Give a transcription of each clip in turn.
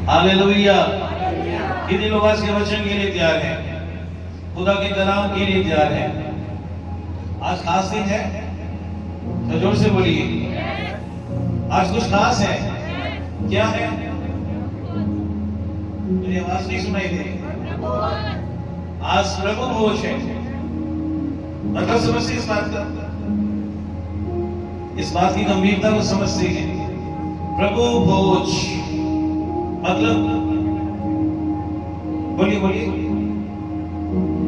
Hallelujah. कितने लोग आज के वचन के लिए तैयार हैं, खुदा के कलाम के लिए तैयार हैं? आज खास दिन है तो जोर से बोलिए, आज कुछ खास है। क्या है? मुझे आवाज नहीं सुनाई दे। आज प्रभु भोज है। मतलब समझते इस बात का, इस बात की गंभीरता को समझते हैं। प्रभु भोज मतलब, बोलिए बोलिए,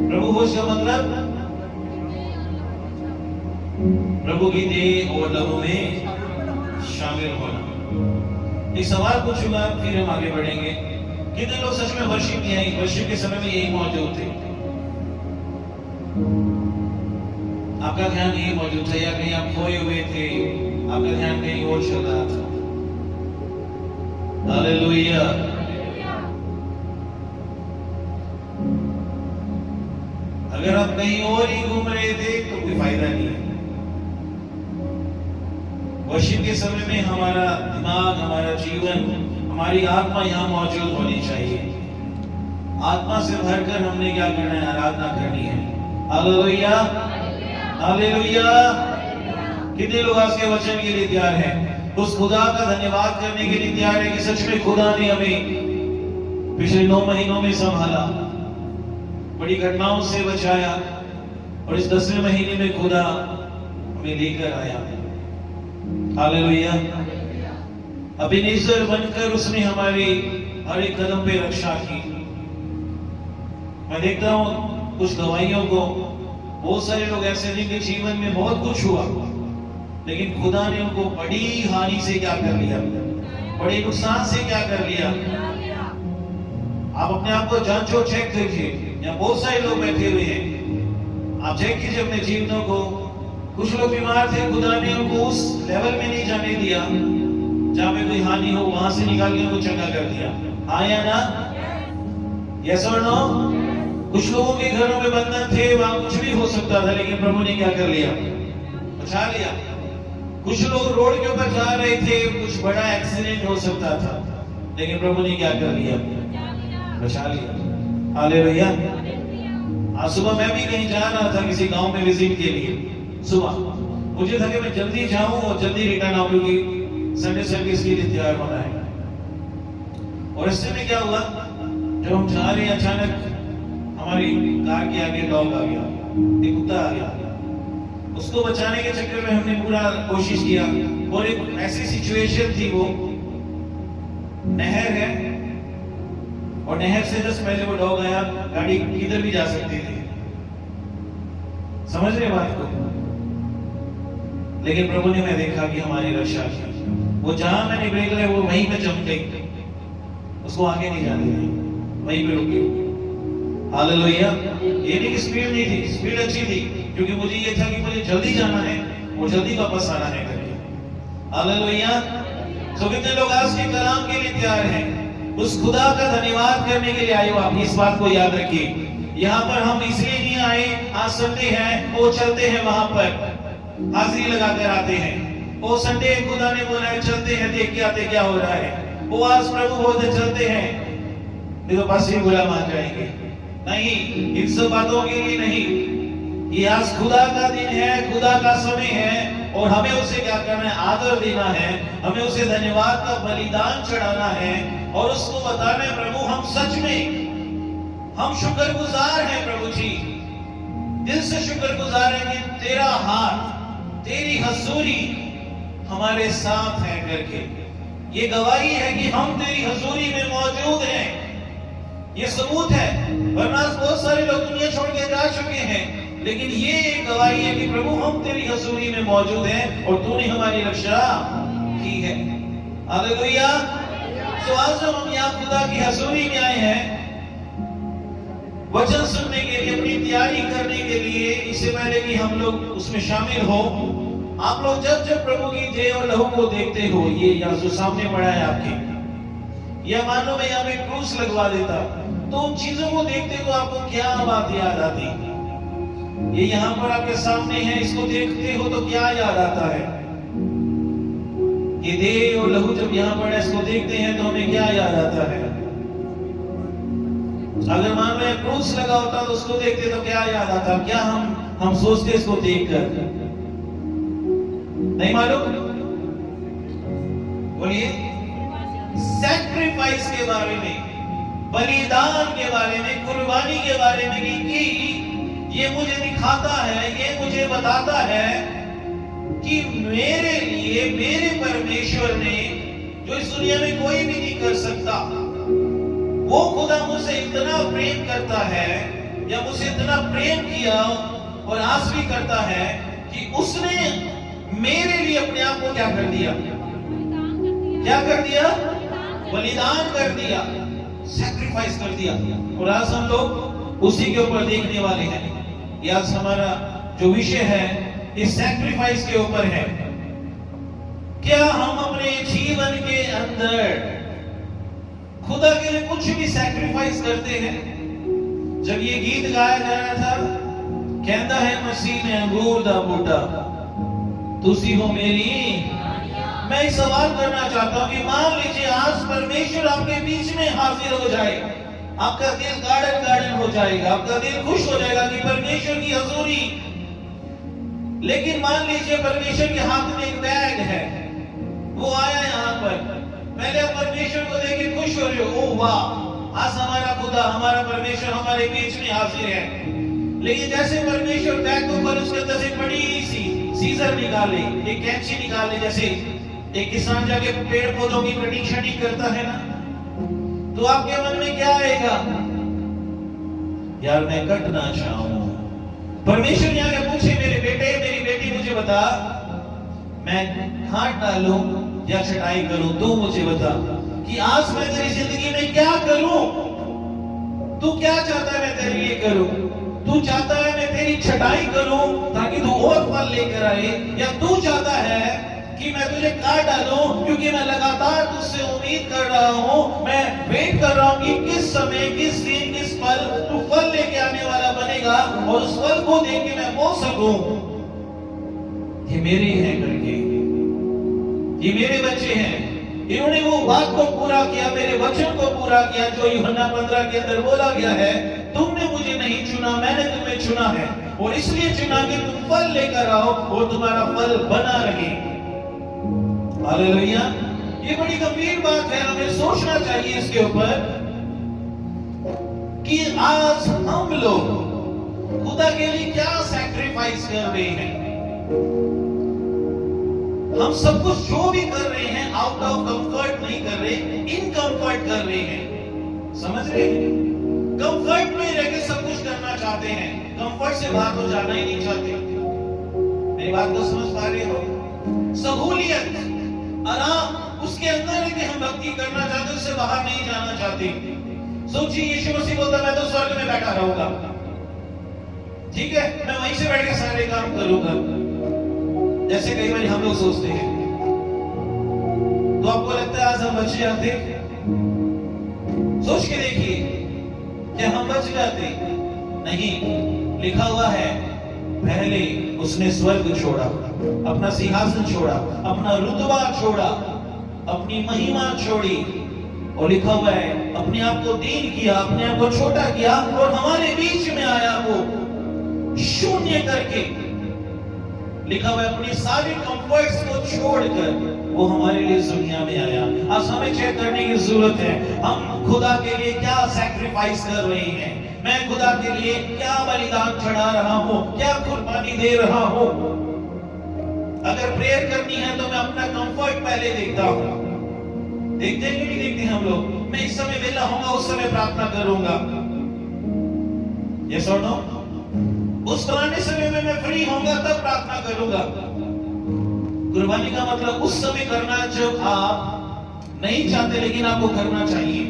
प्रभु भोज का मतलब प्रभु की देह और लहू में शामिल होना। एक सवाल पूछूंगा फिर हम आगे बढ़ेंगे। कितने लोग सच में वर्शिप किए हैं? वर्शिप के समय में यही मौजूद थे? आपका ध्यान यही मौजूद था या कहीं आप खोए हुए थे? आपका ध्यान कहीं और चल रहा था? हालेलुया। अगर आप कहीं और ही घूम रहे थे तो कोई फायदा नहीं है। वर्शिप के समय में हमारा दिमाग, हमारा जीवन, हमारी आत्मा यहाँ मौजूद होनी चाहिए। आत्मा से भरकर हमने क्या करना है? आराधना करनी है। Hallelujah, hallelujah. कितने लोग आज के वचन के लिए तैयार हैं? उस खुदा का धन्यवाद करने के लिए तैयार है कि सच में खुदा ने हमें पिछले 9 महीनों में संभाला, बड़ी घटनाओं से बचाया, और इस 10वें महीने में खुदा हमें लेकर आया। हालेलुया। अबीनेज़र बनकर उसने हमारी हर एक कदम पे रक्षा की। मैं देखता हूं कुछ गवाहियों को, बहुत सारे लोग ऐसे जिनके जीवन में बहुत कुछ हुआ, लेकिन खुदा ने उनको बड़ी हानि से क्या कर लिया, बड़े नुकसान से क्या कर लिया। आप अपने आप को जांचो, चेक कीजिए। यहाँ बहुत सारे लोग बैठे हुए हैं, आप चेक कीजिए अपने जीवनों को। कुछ लोग बीमार थे, खुदा ने उनको उस लेवल में नहीं जाने दिया जहां पे कोई हानि हो, वहां से निकाल के उनको चंगा कर दिया। हाँ या ना? यस और नो? कुछ लोगों के घरों में बंधन थे, वहां कुछ भी हो सकता था, लेकिन प्रभु ने क्या कर लिया? बचा लिया। कुछ लोग रोड के ऊपर जा रहे थे, कुछ बड़ा एक्सीडेंट हो सकता था, लेकिन प्रभु ने क्या कर लिया? बचा लिया। हालेलुया। आज सुबह मैं भी कहीं जा रहा था, किसी गांव में विजिट के लिए। सुबह मुझे था कि मैं जल्दी जाऊं और जल्दी रिटर्न आऊं, क्योंकि संडे सर्विस के लिए तैयार होना है। और इससे में क्या हुआ, जब हम जा रहे हैं, अचानक हमारी कार के आगे डॉग आ गया, एक कुत्ता आ गया। उसको बचाने के चक्कर में हमने पूरा कोशिश किया, और एक ऐसी सिचुएशन थी, वो नहर है और नहर से जस्ट पहले वो डॉग आया, गाड़ी किधर भी जा सकती थी। समझ रहे बात को? लेकिन प्रभु ने मैं देखा कि हमारी रक्षा की, वो जहां मैंने ब्रेक लगाया वो वहीं पे जम गई, उसको आगे नहीं जाने दी, वहीं पे रुक गई। हालेलुया। ये नहीं कि स्पीड नहीं थी, स्पीड अच्छी थी, क्योंकि मुझे ये था कि मुझे जल्दी जाना है और जल्दी वापस आना है करके। हालेलुया। तो कितने लोग आज के कलाम के लिए तैयार हैं? उस खुदा का धन्यवाद करने के लिए आए हो। आप इस बात को याद रखिए, यहाँ पर हम इसलिए नहीं आए, आज संडे है, वो चलते हैं वहां पर हाजिरी लगाकर आते हैं। वो संडे खुदा ने बोला है, चलते हैं, देख के आते क्या हो रहा है। वो आज प्रभु बोलते चलते हैं, नहीं तो पास ही बुरा मान जाएंगे। नहीं, इन सब बातों के लिए नहीं। ये आज खुदा का दिन है, खुदा का समय है, और हमें उसे क्या करना है? आदर देना है, हमें उसे धन्यवाद का बलिदान चढ़ाना है, और उसको बताना है, प्रभु हम सच में हम शुक्रगुजार हैं। प्रभु जी, दिल से शुक्रगुजार हैं कि तेरा हाथ, तेरी हजूरी हमारे साथ है करके। ये गवाही है कि हम तेरी हजूरी में मौजूद हैं, ये सबूत है। वरना बहुत सारे लोग दुनिया छोड़ के जा चुके हैं, लेकिन ये एक गवाही है कि प्रभु हम तेरी हजूरी में मौजूद हैं और तूने हमारी रक्षा की है। हालेलुया। तो आज जब हम यहाँ खुदा की हजूरी में आए हैं, वचन सुनने के लिए, अपनी तैयारी करने के लिए, इससे पहले कि हम लोग उसमें शामिल हो, आप लोग जब जब प्रभु की देह और लहू को देखते हो, ये यहाँ जो सामने पड़ा है आपके, या मान लो मैं यहाँ पे क्रूस लगवा देता, तो उन चीजों को देखते हो आपको क्या बात याद आती? ये यहाँ पर आपके सामने है, इसको देखते हो तो क्या याद आता है? ये देह और लहू जब यहाँ पर इसको देखते हैं तो हमें क्या याद आता है? अगर मान लो क्रूस लगा होता तो उसको देखते तो क्या याद आता? क्या हम सोचते इसको देखकर? नहीं मालूम? बोलिए। सैक्रिफाइस के बारे में, बलिदान के बारे में, कुर्बानी के बारे में कि ये मुझे दिखाता है, ये मुझे बताता है कि मेरे लिए मेरे परमेश्वर ने, जो इस दुनिया में कोई भी नहीं कर सकता, वो खुदा मुझसे इतना प्रेम करता है या मुझसे इतना प्रेम किया और आस भी करता है कि उसने मेरे लिए अपने आप को क्या कर दिया? क्या कर दिया? बलिदान कर दिया, सैक्रिफाइस कर दिया। और आज हम लोग उसी के ऊपर देखने वाले हैं। ये आज हमारा जो विषय है इस सैक्रिफाइस के ऊपर है। क्या हम अपने जीवन के अंदर खुदा के लिए कुछ भी सैक्रिफाइस करते हैं? जब ये गीत गाया जा रहा था, कहता है मसीह ने अंगूर दा बूटा तुसी हो मेरी, मैं सवाल करना चाहता हूं कि मान लीजिए आज परमेश्वर आपके बीच में हाजिर हो जाए, आपका दिल गार्डन गार्डन हो जाएगा, आपका दिल खुश हो जाएगा कि परमेश्वर की हजूरी। लेकिन मान लीजिए परमेश्वर के हाथ में एक बैग है, वो आया यहाँ पर, पहले आप परमेश्वर को देख के खुश हो रहे हो, ओह वाह आज हमारा खुदा, हमारा परमेश्वर हमारे बीच में हाजिर है। लेकिन जैसे परमेश्वर बैग को खोले, उसके अंदर से बड़ी सी सीजर निकाले, एक कैंची निकाले, जैसे एक किसान जाके पेड़ पौधों की कटिंग शटिंग करता है ना, तो आपके मन में क्या आएगा? यार मैं कटना चाहूं। परमेश्वर यहाँ के पूछे, मेरे बेटे मेरी बेटी मुझे बता, मैं घाट डालूं या छटाई करूं? तू मुझे बता कि आज मैं तेरी जिंदगी में क्या करूं? तू क्या चाहता है मैं तेरे लिए करूं? तू चाहता है मैं तेरी छटाई करूं ताकि तू और फल लेकर आए, या तू चाहता है कि मैं तुझे काट डालूं क्योंकि मैं लगातार तुझसे उम्मीद कर रहा हूं, मैं वेट कर रहा हूं कि किस समय, किस दिन, किस पल तू फल लेके आने वाला बनेगा और उस फल को देख के मैं बोल सकूं ये मेरे हैं करके, ये मेरे बच्चे हैं, इन्होंने वो बात को पूरा किया, मेरे वचन को पूरा किया जो यूहन्ना 15 के अंदर बोला गया है, तुमने मुझे नहीं चुना, मैंने तुम्हें चुना है और इसलिए चुना कि तुम फल लेकर आओ और तुम्हारा फल बना रहे। हालेलुया। ये बड़ी गंभीर बात है, हमें सोचना चाहिए इसके ऊपर कि आज हम लोग खुदा के लिए क्या सैक्रिफाइस कर रहे हैं। हम सब कुछ जो भी कर रहे हैं आउट ऑफ कंफर्ट नहीं कर रहे, इन कंफर्ट कर रहे हैं। समझ रहे हैं? कंफर्ट में रह के सब कुछ करना चाहते हैं, कंफर्ट से बाहर तो जाना ही नहीं चाहते। मेरी बात को समझ पा रहे हो? सहूलियत, आराम, उसके अंदर कि हम भक्ति करना चाहते, उससे बाहर नहीं जाना चाहते। सोचिए यीशु मसीह बोलता मैं तो स्वर्ग में बैठा रहूंगा, ठीक है, मैं वहीं से बैठ के सारे काम करूंगा, जैसे कई बार हम लोग सोचते हैं। तो आपको लगता है आज हम बच जाते? सोच के देखिए, क्या हम बच जाते? नहीं। लिखा हुआ है पहले उसने स्वर्ग छोड़ा, अपना सिंहासन छोड़ा, अपना रुतबा छोड़ा, अपनी महिमा छोड़ी, और लिखा हुआ है अपने आप को दीन किया, अपने आप को छोटा किया और हमारे बीच में आया, वो शून्य करके। लिखा हुआ है अपनी सारी कंफर्ट्स को छोड़कर वो हमारे लिए दुनिया में आया। आज हमें चेक करने की जरूरत है, हम खुदा के लिए क्या सैक्रिफाइस कर रहे हैं, मैं खुदा के लिए क्या बलिदान चढ़ा रहा हूं, क्या कुर्बानी दे रहा हूं। अगर प्रेयर करनी है तो मैं अपना कंफर्ट पहले देखता हूं। देखते हैं कि नहीं देखते हम लोग? मैं इस समय वेला होऊंगा, उस समय प्रार्थना करूंगा, यस और नो? उस पुराने समय में मैं फ्री होऊंगा तब प्रार्थना करूंगा। कुर्बानी का मतलब उस समय करना जब आप नहीं चाहते लेकिन आपको करना चाहिए।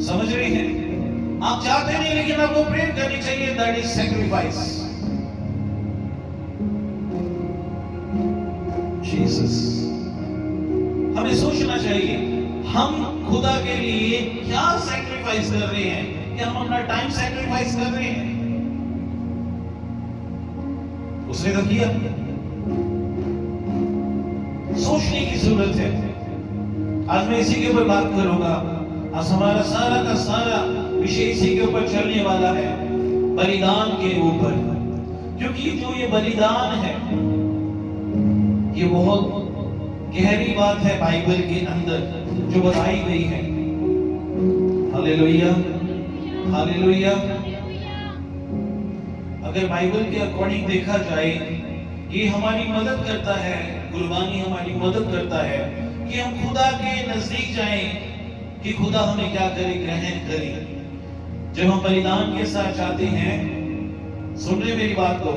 समझ रहे हैं? आप चाहते नहीं लेकिन आपको प्रेयर करनी चाहिए, दैट इज सैक्रिफाइस। जीसस, हमें सोचना चाहिए हम खुदा के लिए क्या सैक्रिफाइस कर रहे हैं। क्या हम अपना टाइम सैक्रिफाइस कर रहे हैं? उसने तो किया। सोचने की जरूरत है। आज मैं इसी के ऊपर बात करूंगा। आज हमारा सारा का सारा विषय इसी के ऊपर चलने वाला है, बलिदान के ऊपर। क्योंकि जो ये बलिदान है, ये बहुत गहरी बात है बाइबल के अंदर जो बताई गई है। Hallelujah, hallelujah. अगर बाइबल के अकॉर्डिंग देखा जाए, ये हमारी मदद करता है, कुर्बानी हमारी मदद करता है कि हम खुदा के नजदीक जाएं, कि खुदा हमें क्या करे, ग्रहण करे। जब हम बलिदान के साथ जाते हैं, सुन रहे मेरी बात को,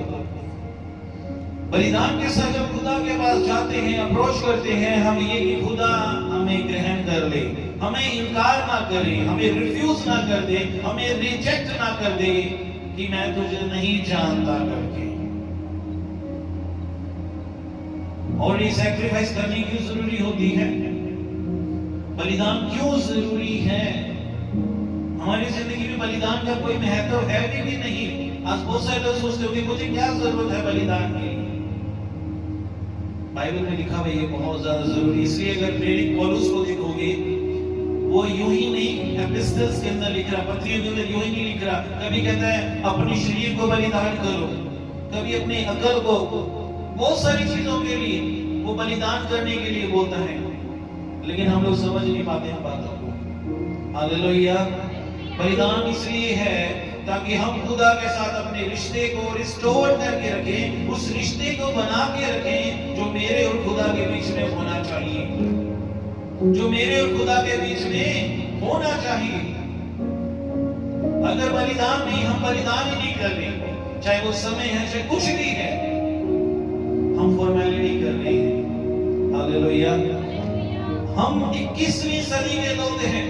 बलिदान के साथ जब खुदा के पास जाते हैं, अप्रोच करते हैं हम ये कि खुदा हमें ग्रहण कर ले, हमें इनकार ना करे, हमें रिफ्यूज ना कर दे, हमें रिजेक्ट ना कर दे कि मैं तुझे नहीं जानता करके। और ये सैक्रिफाइस करनी क्यों जरूरी होती है? बलिदान क्यों जरूरी है? हमारी जिंदगी में बलिदान का कोई महत्व है भी नहीं। आज बहुत सारे लोग सोचते हो कि मुझे क्या जरूरत है बलिदान की। बाइबल में लिखा हुआ ये बहुत ज्यादा जरूरी। इसलिए अगर प्रेरित पौलुस को देखोगे, वो यूं ही नहीं एपिस्टल्स के अंदर लिख रहा, पत्रियों के अंदर यूं ही नहीं लिख रहा। कभी कहता है अपने शरीर को बलिदान करो, कभी अपने अकल को, बहुत सारी चीजों के लिए वो बलिदान करने के लिए बोलता है। लेकिन हम लोग समझ नहीं पाते हैं बातों को। हालेलुया। बलिदान इसलिए है ताकि हम खुदा के साथ अपने रिश्ते को रिस्टोर करके रखें, उस रिश्ते को बना के रखें जो मेरे और खुदा के बीच में होना चाहिए, जो मेरे और खुदा के बीच में होना चाहिए। अगर बलिदान नहीं, हम बलिदान ही नहीं कर रहे, चाहे वो समय है, चाहे कुछ भी है, हम फॉर्मेलिटी कर रहे हैं। हालेलुया। हम 21वीं सदी के लोग हैं,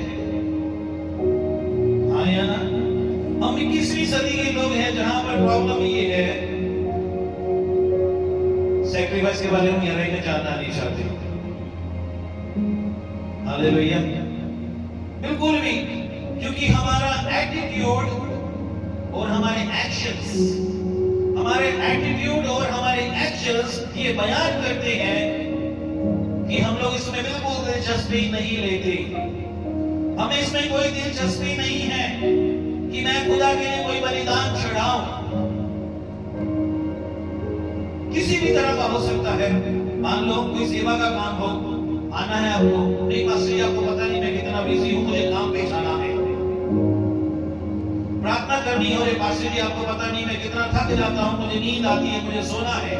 हाँ या ना? हम 21वीं सदी के लोग हैं जहां पर प्रॉब्लम ये है, सैक्रिफाइस के बारे में यह में जानना नहीं चाहते। हालेलुया। बिल्कुल भी, क्योंकि हमारा एटीट्यूड और हमारे एक्शंस, हमारे एटीट्यूड और हमारे एक्शंस ये बयान करते हैं कि हम लोग इसमें बिल्कुल दिलचस्पी नहीं लेते। हमें इसमें कोई दिलचस्पी नहीं है कि मैं खुदा के लिए कोई बलिदान चढ़ाऊं। किसी भी तरह का हो सकता है। मान लो कोई सेवा का काम हो, आना है आपको, नहीं पास्टर जी आपको पता नहीं मैं कितना बिजी हूं, मुझे काम पे जाना है। प्रार्थना करनी हो, पास्टर जी आपको पता नहीं मैं कितना थक जाता हूं, मुझे नींद आती है, मुझे सोना है।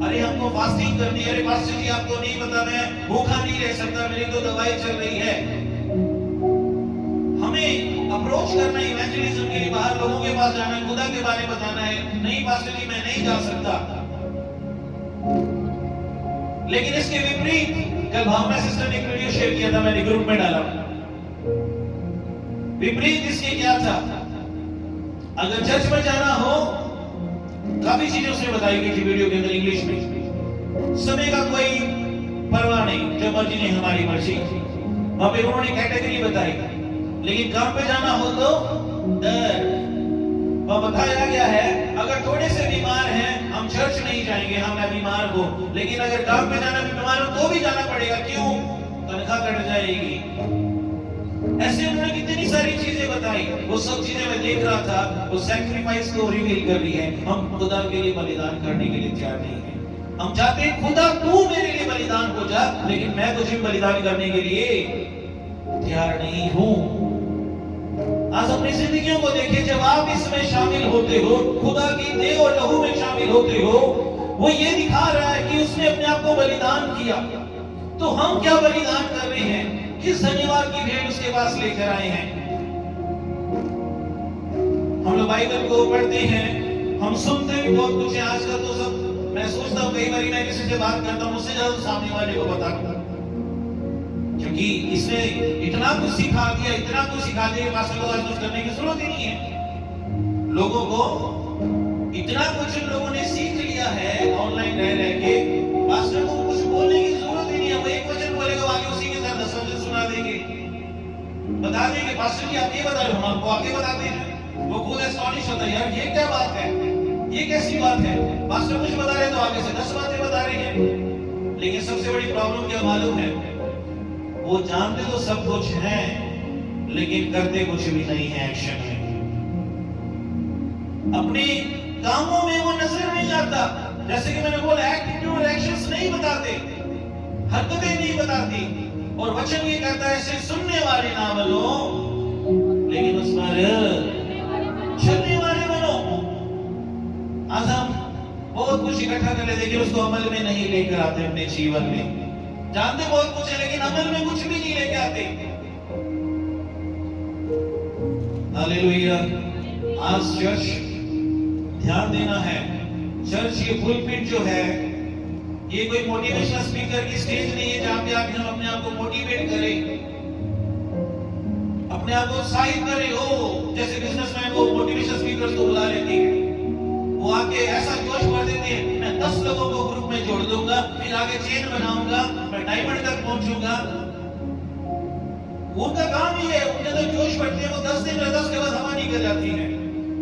अरे हमको फास्टिंग करनी है, अरे पास्टर जी आपको नहीं पता मैं भूखा नहीं रह सकता, मेरी तो दवाई चल रही है। हमें अप्रोच करना, इवेंजलिज्म के लिए बाहर लोगों के पास जाना है, खुदा के बारे में बताना है। नहीं पास्टर जी मैं नहीं जा सकता। लेकिन इसके विपरीत कल भावना सिस्टर ने एक वीडियो शेयर किया था, मैंने ग्रुप में डाला। विपरीत इसके क्या था? अगर चर्च में जाना हो, काफी चीजें उसने बताई गई थी वीडियो के अंदर इंग्लिश में। समय का कोई परवाह नहीं, जो मर्जी नहीं हमारी मर्जी। वहां पे उन्होंने कैटेगरी बताई। लेकिन काम पे जाना हो तो डर। वहां बताया गया है अगर थोड़े से बीमार हैं हम चर्च नहीं जाएंगे, हम मैं बीमार हो। लेकिन अगर काम पे जाना भी बीमार हो तो भी जाना पड़ेगा। क्यों? तनख्वाह कट जाएगी। ऐसे उन्होंने कितनी सारी चीजें बताई। वो सब चीजें मैं देख रहा था, वो सैक्रिफाइस को रिवील कर रही है। हम खुदा के लिए बलिदान करने के लिए तैयार नहीं है। हम चाहते हैं खुदा तू मेरे लिए बलिदान हो जा, लेकिन मैं तुझे बलिदान करने के लिए तैयार नहीं हूं। आज अपनी जिंदगियों को देखिए, जब आप इसमें शामिल होते हो, खुदा की देह और लहू में शामिल होते हो, वो ये दिखा रहा है कि उसने अपने आप को बलिदान किया। तो हम क्या बलिदान कर रहे हैं? किस धन्यवाद की भेंट उसके पास लेकर आए हैं? हम लोग बाइबल को पढ़ते हैं, हम सुनते भी बहुत कुछ है। आजकल तो सब, मैं सोचता हूँ कई बार मैं किसी से बात करता हूँ, उससे ज्यादा सामने वाले को बताऊंगा, क्योंकि इसने इतना कुछ सिखा दिया, इतना कुछ सिखा दिया, पास्टर को आज कुछ करने की जरूरत ही नहीं है। लोगों को इतना कुछ उन लोगों ने सीख लिया है ऑनलाइन रह के, पास्टर को कुछ बोलने की जरूरत ही नहीं है। वो एक वचन बोलेगा, आगे उसी के साथ 10 वचन सुना देंगे, बता देंगे पास्टर जी आप ये बता रहे हो, हम आपको आगे बताते हैं। वो खुद एस्टॉनिश होता है, यार ये क्या बात है, ये कैसी बात है? पास्टर कुछ बता रहे तो आगे से 10 बातें बता रहे हैं। लेकिन सबसे बड़ी प्रॉब्लम क्या मालूम है? वो जानते तो सब कुछ है, लेकिन करते कुछ भी नहीं है एक्शन में। अपने कामों में वो नजर नहीं आता। जैसे कि मैंने बोला, एटीट्यूड एक्शंस नहीं बताते, हरकतें नहीं बताती। और वचन ये कहता है, सिर्फ सुनने वाले ना बनो, लेकिन उस पर चलने वाले बनो। आज हम बहुत कुछ इकट्ठा कर लेते, लेकिन उसको अमल में नहीं लेकर आते अपने जीवन में। जानते बहुत कुछ है, लेकिन अमल में कुछ भी नहीं लेके आते। हालेलुया। आज चर्च ध्यान देना है। चर्च ये पुलपिट जो है, ये कोई मोटिवेशनल स्पीकर की स्टेज नहीं है जहां पे आप हम अपने आप को मोटिवेट करें, अपने आप को उत्साहित करें। हो जैसे बिजनेसमैन वो मोटिवेशनल स्पीकर को बुला लेते हैं, वो आके ऐसा जोश भर देते हैं, मैं 10 लोगों को ग्रुप में जोड़ दूंगा, फिर आगे चेन बनाऊंगा, मैं डायमंड तक पहुंचूंगा। उनका काम ही है, उनके अंदर जोश बढ़ते हैं, वो 10 दिन में 10 के बाद हवा निकल जाती है।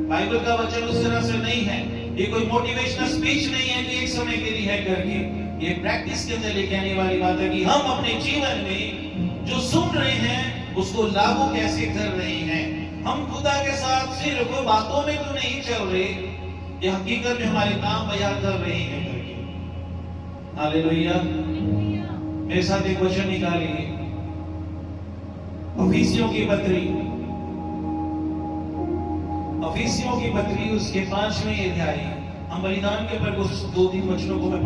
बाइबल का वचन उस तरह से नहीं है। ये कोई मोटिवेशनल स्पीच नहीं है कि एक समय के लिए है करके। ये प्रैक्टिस के अंदर लेके आने वाली बात है कि हम अपने जीवन में जो सुन रहे हैं उसको लागू कैसे कर रहे हैं। हम खुदा के साथ सिर्फ बातों में तो नहीं चल रहे, ये हकीकत में हमारे काम बयान कर रहे हैं करके। हालेलुया। मेरे साथ एक वचन निकालिए, अफिसियों की पत्री, अफिसियों की पत्री उसके 5वें अध्याय। हम बलिदान के ऊपर कुछ 2-3 वचनों को मैं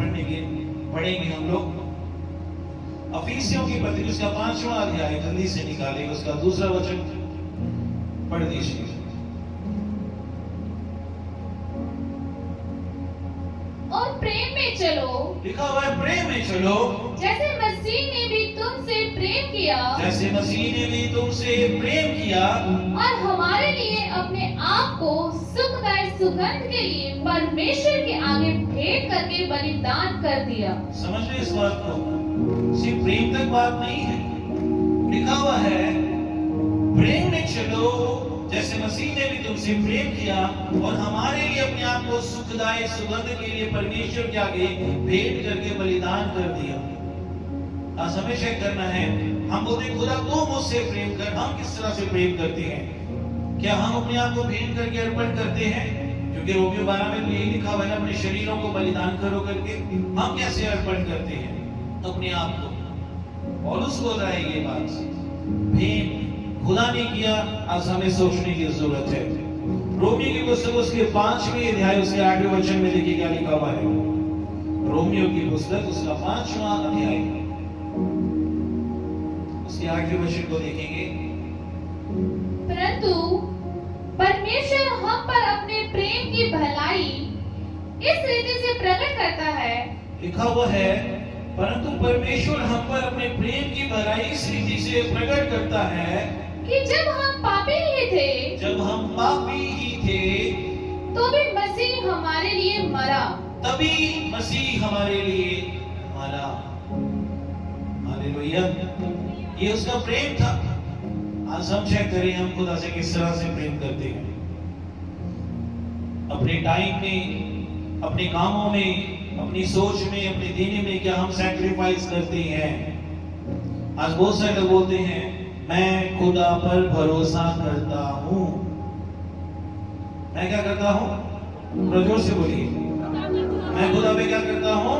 पढ़ेंगे हम लोग। अफिसियों की पत्री उसका 5वां अध्याय, जल्दी से निकालेंगे, उसका दूसरा वचन पढ़ दीजिए। और प्रेम में चलो, लिखा हुआ है प्रेम में चलो, जैसे मसीह ने भी तुमसे प्रेम किया, जैसे मसीह ने भी तुमसे प्रेम किया, और हमारे लिए अपने आप को सुखदायक सुगंध के लिए परमेश्वर के आगे भेंट करके बलिदान कर दिया। समझ रहे इस बात को? सिर्फ प्रेम तक बात नहीं है, लिखा हुआ है प्रेम में चलो, जैसे मसीह ने भी तुमसे प्रेम किया और हमारे लिए अपने आप को सुखदायक सुगंध के लिए परमेश्वर के आगे भेंट करके बलिदान कर दिया। आज हमें चेक करना है, हम बोलते खुदा तू मुझसे प्रेम कर, हम किस तरह से प्रेम करते हैं? क्या हम अपने आप को भेंट करके अर्पण करते हैं? क्योंकि रोमियो 12 में यही लिखा हुआ है, अपने शरीरों को बलिदान करो करके। हम कैसे अर्पण करते हैं अपने आप को? पौलुस बोल रहा है ये बात, भेंट खुदा ने किया, आज हमें सोचने की जरूरत है। रोमियो की पुस्तक उसके 5वें अध्याय उसके 8वें वचन में देखिए क्या लिखा हुआ है। रोमियो की पुस्तक उसका 5वां अध्याय उसके 8वें वचन को देखेंगे। परंतु परमेश्वर हम पर अपने प्रेम की भलाई इस रीति से प्रकट करता है, लिखा हुआ है परंतु परमेश्वर हम पर अपने प्रेम की भलाई इस रीति से प्रकट करता है कि जब हम पापी ही थे, जब हम पापी ही थे, तो भी मसीह हमारे लिए मरा, तभी मसीह हमारे लिए मरा। हालेलुया। ये उसका प्रेम था। आज हम चेक करें हम खुदा से किस तरह से प्रेम करते हैं। अपने टाइम में, अपने कामों में, अपनी सोच में, अपने देने में क्या हम सैक्रिफाइस करते हैं? आज बहुत सारे लोग बोलते हैं मैं खुदा पर भरोसा करता हूं। मैं क्या करता हूं? जोर से बोलिए। मैं खुदा पे क्या करता हूं?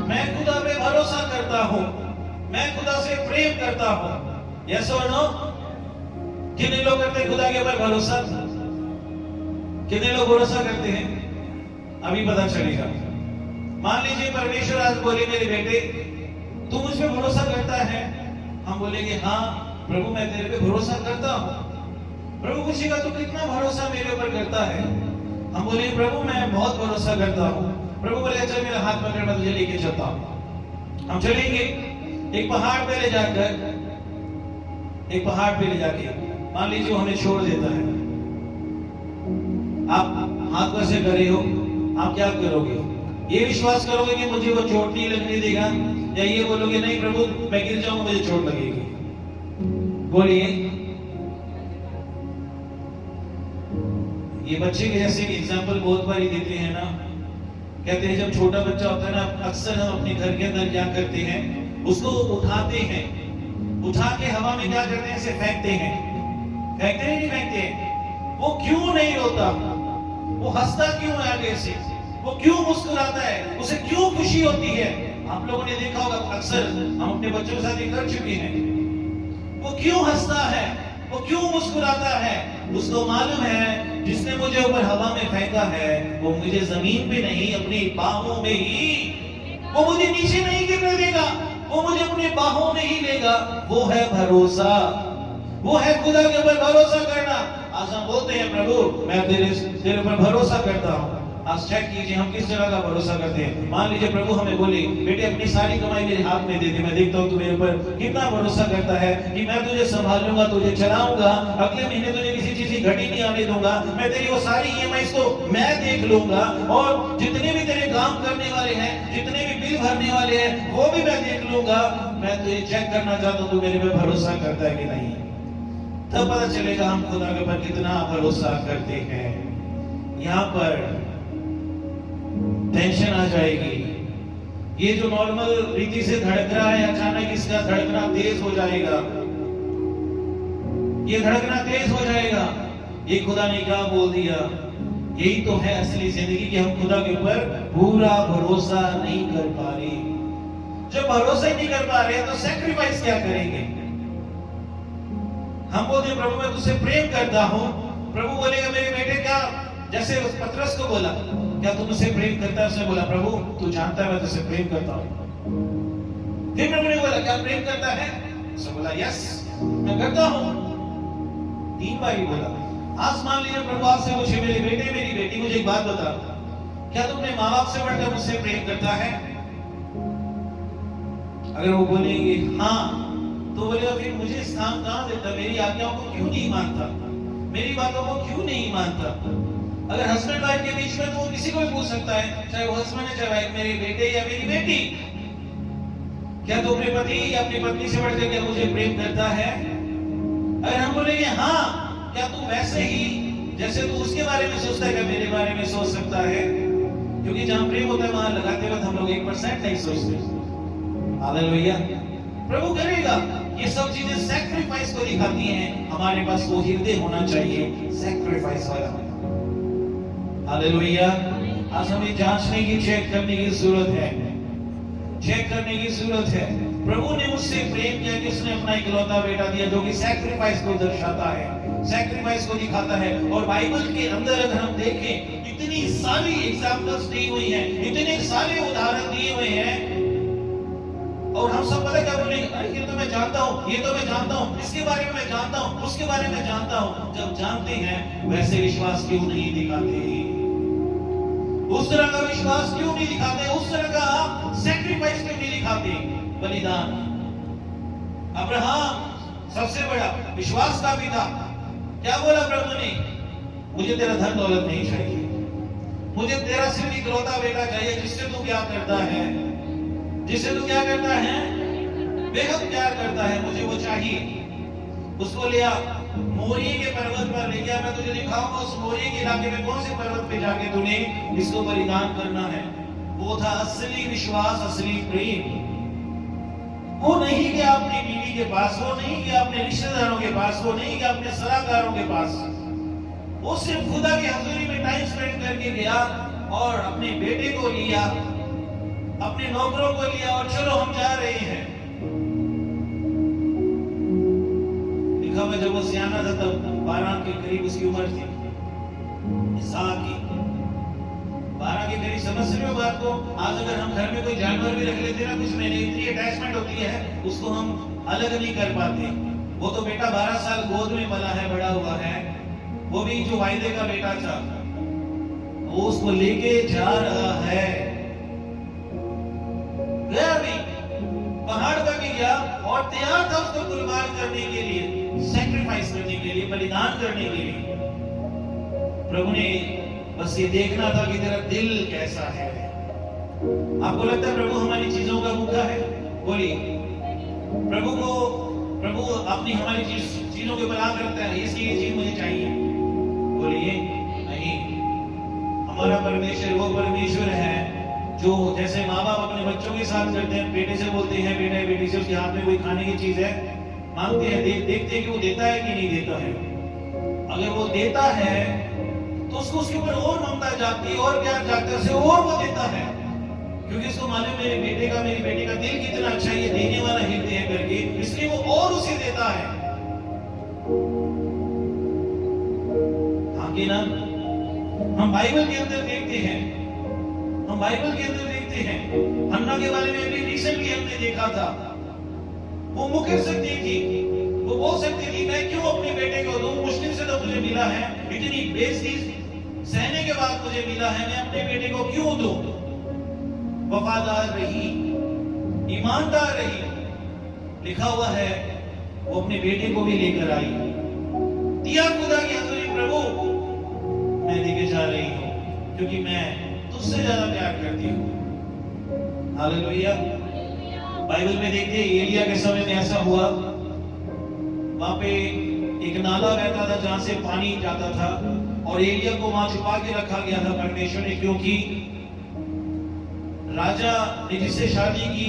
मैं खुदा पे भरोसा करता हूं, मैं खुदा से प्रेम करता हूं। यस और नो? कितने लोग करते हैं खुदा के ऊपर भरोसा? कितने लोग भरोसा करते हैं? अभी पता चलेगा। मान लीजिए परमेश्वर आज बोले मेरे बेटे तू मुझ पे भरोसा करता है, हम बोलेंगे हाँ प्रभु मैं तेरे पे भरोसा करता हूँ। प्रभु पूछेगा तू कितना भरोसा मेरे ऊपर करता है? हम बोले प्रभु मैं बहुत भरोसा करता हूँ। प्रभु बोले चल मेरा हाथ पकड़ मैं तुझे लेके चलता हूँ। हम चलेंगे एक पहाड़ पे ले जाकर, एक पहाड़ पे ले जाके मान लीजिए हमें छोड़ देता है। आप हाथ पर से करे हो, आप क्या करोगे? ये विश्वास करोगे कि मुझे वो चोट नहीं लगने देगा, या ये बोलोगे नहीं प्रभु मैं गिर जाऊंगा मुझे चोट लगेगी? बोलिए। ये बच्चे के जैसे एग्जाम्पल बहुत बार देते हैं ना कहते हैं जब छोटा बच्चा होता है ना, अक्सर हम अपने घर के अंदर क्या करते हैं, उसको उठाते हैं, उठा के हवा में क्या करते हैं, इसे फेंकते हैं। फेंकते हैं नहीं फेंकते हैं? वो क्यों नहीं रोता, वो हंसता क्यों है आगे से, वो क्यों मुस्कुराता है, उसे क्यों खुशी होती है? आप लोगों ने देखा होगा, अक्सर हम अपने बच्चों के साथ ये कर चुके हैं। वो क्यों हंसता है, वो क्यों मुस्कुराता है? उसको मालूम है जिसने मुझे ऊपर हवा में फेंका है वो मुझे जमीन पे नहीं, अपनी बाहों में ही, वो मुझे नीचे नहीं गिरने देगा, वो मुझे अपनी बाहों में ही लेगा। वो है भरोसा, वो है खुदा के ऊपर भरोसा करना। आज हम बोलते हैं प्रभु मैं तेरे ऊपर भरोसा करता हूँ। आज चेक कीजिए हम किस तरह का भरोसा करते हैं। मान लीजिए प्रभु हमें बोले बेटे अपनी सारी कमाई मेरे हाथ में दे दे, मैं देखता हूँ तू मेरे ऊपर कितना भरोसा करता है कि मैं तुझे संभालूंगा, तुझे चलाऊंगा, अगले महीने तुझे किसी चीज की घटी नहीं आने दूंगा, मैं तेरी वो सारी ईएमआई को मैं देख लूंगा, और जितने भी तेरे काम करने वाले हैं, जितने भी बिल भरने वाले हैं वो भी मैं देख लूंगा। मैं तुझे चेक करना चाहता हूँ तू मेरे पे भरोसा करता है कि नहीं। तब पता चलेगा हम खुदा के ऊपर कितना भरोसा करते हैं। यहाँ पर टेंशन आ जाएगी। ये जो नॉर्मल रीति से धड़क रहा है अचानक इसका धड़कना तेज हो जाएगा, ये धड़कना तेज हो जाएगा। ये खुदा ने क्या बोल दिया? यही तो है असली जिंदगी कि हम खुदा के ऊपर पूरा भरोसा नहीं कर पा रहे। जब भरोसा ही नहीं कर पा रहे तो सैक्रिफाइस क्या करेंगे? हम बोलते प्रभु मैं तुझसे प्रेम करता हूं, प्रभु बोलेगा मेरे बेटे क्या, जैसे उस पतरस को बोला क्या तू मुझसे प्रेम करता है? उसने बोला प्रभु तू जानता है मैं तुझसे प्रेम करता हूं। फिर प्रभु ने बोला क्या प्रेम करता है? उसने बोला यस मैं करता हूं। 3 बार ही बोला। आज मान लीजिए प्रभु आपसे पूछे मेरे बेटे मेरी बेटी मुझे एक बात बता, क्या तू अपने माँ बाप से बढ़कर मुझसे प्रेम करता है? अगर वो बोलेंगे हाँ तो बोलेगा फिर मुझे स्थान कहां देता, मेरी आज्ञाओं को क्यों नहीं मानता, मेरी बातों को क्यों नहीं मानता? अगर हस्बैंड वाइफ के बीच में तो वो किसी को भी पूछ सकता है, चाहे वो हस्बैंड है चाहे वाइफ, मेरे बेटे या मेरी बेटी, क्या तू अपने पति या अपनी पत्नी से बढ़कर क्या मुझे प्रेम करता है? अगर हम बोलेंगे हाँ, क्या तू वैसे ही जैसे तू उसके बारे में सोचता है क्या मेरे बारे में सोच सकता है? क्योंकि जहां प्रेम होता है वहां लगाते वक्त हम लोग 1% नहीं सोचते। हालेलुया। प्रभु करेगा। ये सब चीजें सैक्रिफाइस को दिखाती हैं। हमारे पास वो हृदय होना चाहिए सैक्रिफाइस वाला। हालेलुया। आज हमें जांचने की, चेक करने की जरूरत है, चेक करने की जरूरत है। प्रभु ने मुझसे प्रेम किया कि उसने अपना इकलौता बेटा दिया, जो कि सैक्रिफाइस को दर्शाता है, सैक्रिफाइस को दिखाता है। और बाइबल के अंदर अगर हम देखें इतनी सारी एग्जाम्पल्स दी हुई हैं, इतने सारे उदाहरण दिए हुए हैं, और हम सब पता क्या बोलेंगे, अरे ये तो मैं जानता हूँ, ये तो मैं जानता हूँ, इसके बारे में मैं जानता हूँ, उसके बारे में जानता हूँ। जब जानते हैं वैसे विश्वास क्यों नहीं दिखाते? उस तरह का विश्वास क्यों नहीं दिखाते? उस तरह का सैक्रिफाइस क्यों नहीं दिखाते? बलिदान। अब्राहम सबसे बड़ा विश्वास का पिता, क्या बोला प्रभु ने? मुझे तेरा धन दौलत नहीं चाहिए, मुझे तेरा सिर्फ इकलौता बेटा चाहिए जिससे तू क्या करता है, जिससे तू क्या करता है, बेहद प्यार करता है, मुझे वो चाहिए। उसको लिया मोरिये के पर्वत पर ले गया, मैं तुझे दिखाऊंगा उस मोरिये के इलाके में कौन से पर्वत पे जाके तूने इसको बलिदान करना है। वो था असली विश्वास, असली प्रेम। वो नहीं कि अपनी बीवी के पास, वो नहीं कि अपने रिश्तेदारों के पास, वो नहीं कि अपने सलाहकारों के पास, वो सिर्फ खुदा की हजूरी में टाइम स्पेंड करके गया और अपने बेटे को लिया, अपने नौकरों को लिया और चलो हम जा रहे हैं। लिखा हुआ जब वो सियाना था तब 12 के करीब उसकी उम्र थी, इसहाक की 12 के करीब। समझ रहे हो बात को? आज अगर हम घर में कोई जानवर भी रख लेते ना, कुछ महीने इतनी अटैचमेंट होती है, उसको हम अलग नहीं कर पाते। वो तो बेटा 12 साल गोद में पला है, बड़ा हुआ है, वो भी जो वायदे का बेटा था, वो उसको लेके जा रहा है। गया भी पहाड़ पर भी गया और तैयार था उसको कुर्बान करने के लिए, सैक्रिफाइस करने के लिए, बलिदान करने के लिए। प्रभु ने बस ये देखना था कि तेरा दिल कैसा है। आपको लगता है प्रभु हमारी चीजों का भूखा है? बोलिए। प्रभु अपनी हमारी चीजों के बला करता है, इसकी ये चीज मुझे चाहिए, बोलिए नहीं। हमारा परमेश्वर वो परमेश्वर है जो जैसे माँ बाप अपने बच्चों के साथ करते हैं, बेटे से बोलते हैं बेटा बेटी से उसके हाथ में कोई खाने की चीज है, मांगते हैं, देखते हैं कि वो देता है कि नहीं देता है। अगर वो देता है तो उसको उसके ऊपर और ममता जागती है और प्यार जागता है, उसे और वो देता है, क्योंकि उसको मालूम मेरे बेटे का मेरी बेटी का दिल कितना अच्छा है, ये देने वाला हृदय है करके, इसलिए वो और उसे देता है। हाँ कि ना? हम बाइबल के अंदर देखते हैं, हन्ना के बारे में भी रिसेंटली हमने देखा था। वो मुकर सकती थी, वो बोल सकती थी मैं क्यों अपने बेटे को दूं, मुश्किल से तो मुझे मिला है, इतनी बेइज्जती सहने के बाद मुझे मिला है, मैं अपने बेटे को क्यों दूं। वफादार रही, ईमानदार रही, लिखा हुआ है वो अपने बेटे को भी लेकर आई, दिया खुदा की हजूरी, प्रभु मैं लेके जा रही हूं क्योंकि मैं तुझसे ज्यादा प्यार करती हूँ। हालेलुया। बाइबल में देखते हैं एलिया के समय में ऐसा हुआ, वहां पे एक नाला बहता था जहां से पानी जाता था, और एलिया को वहां छुपा के रखा गया था परमेश्वर ने, क्योंकि राजा ने जिससे शादी की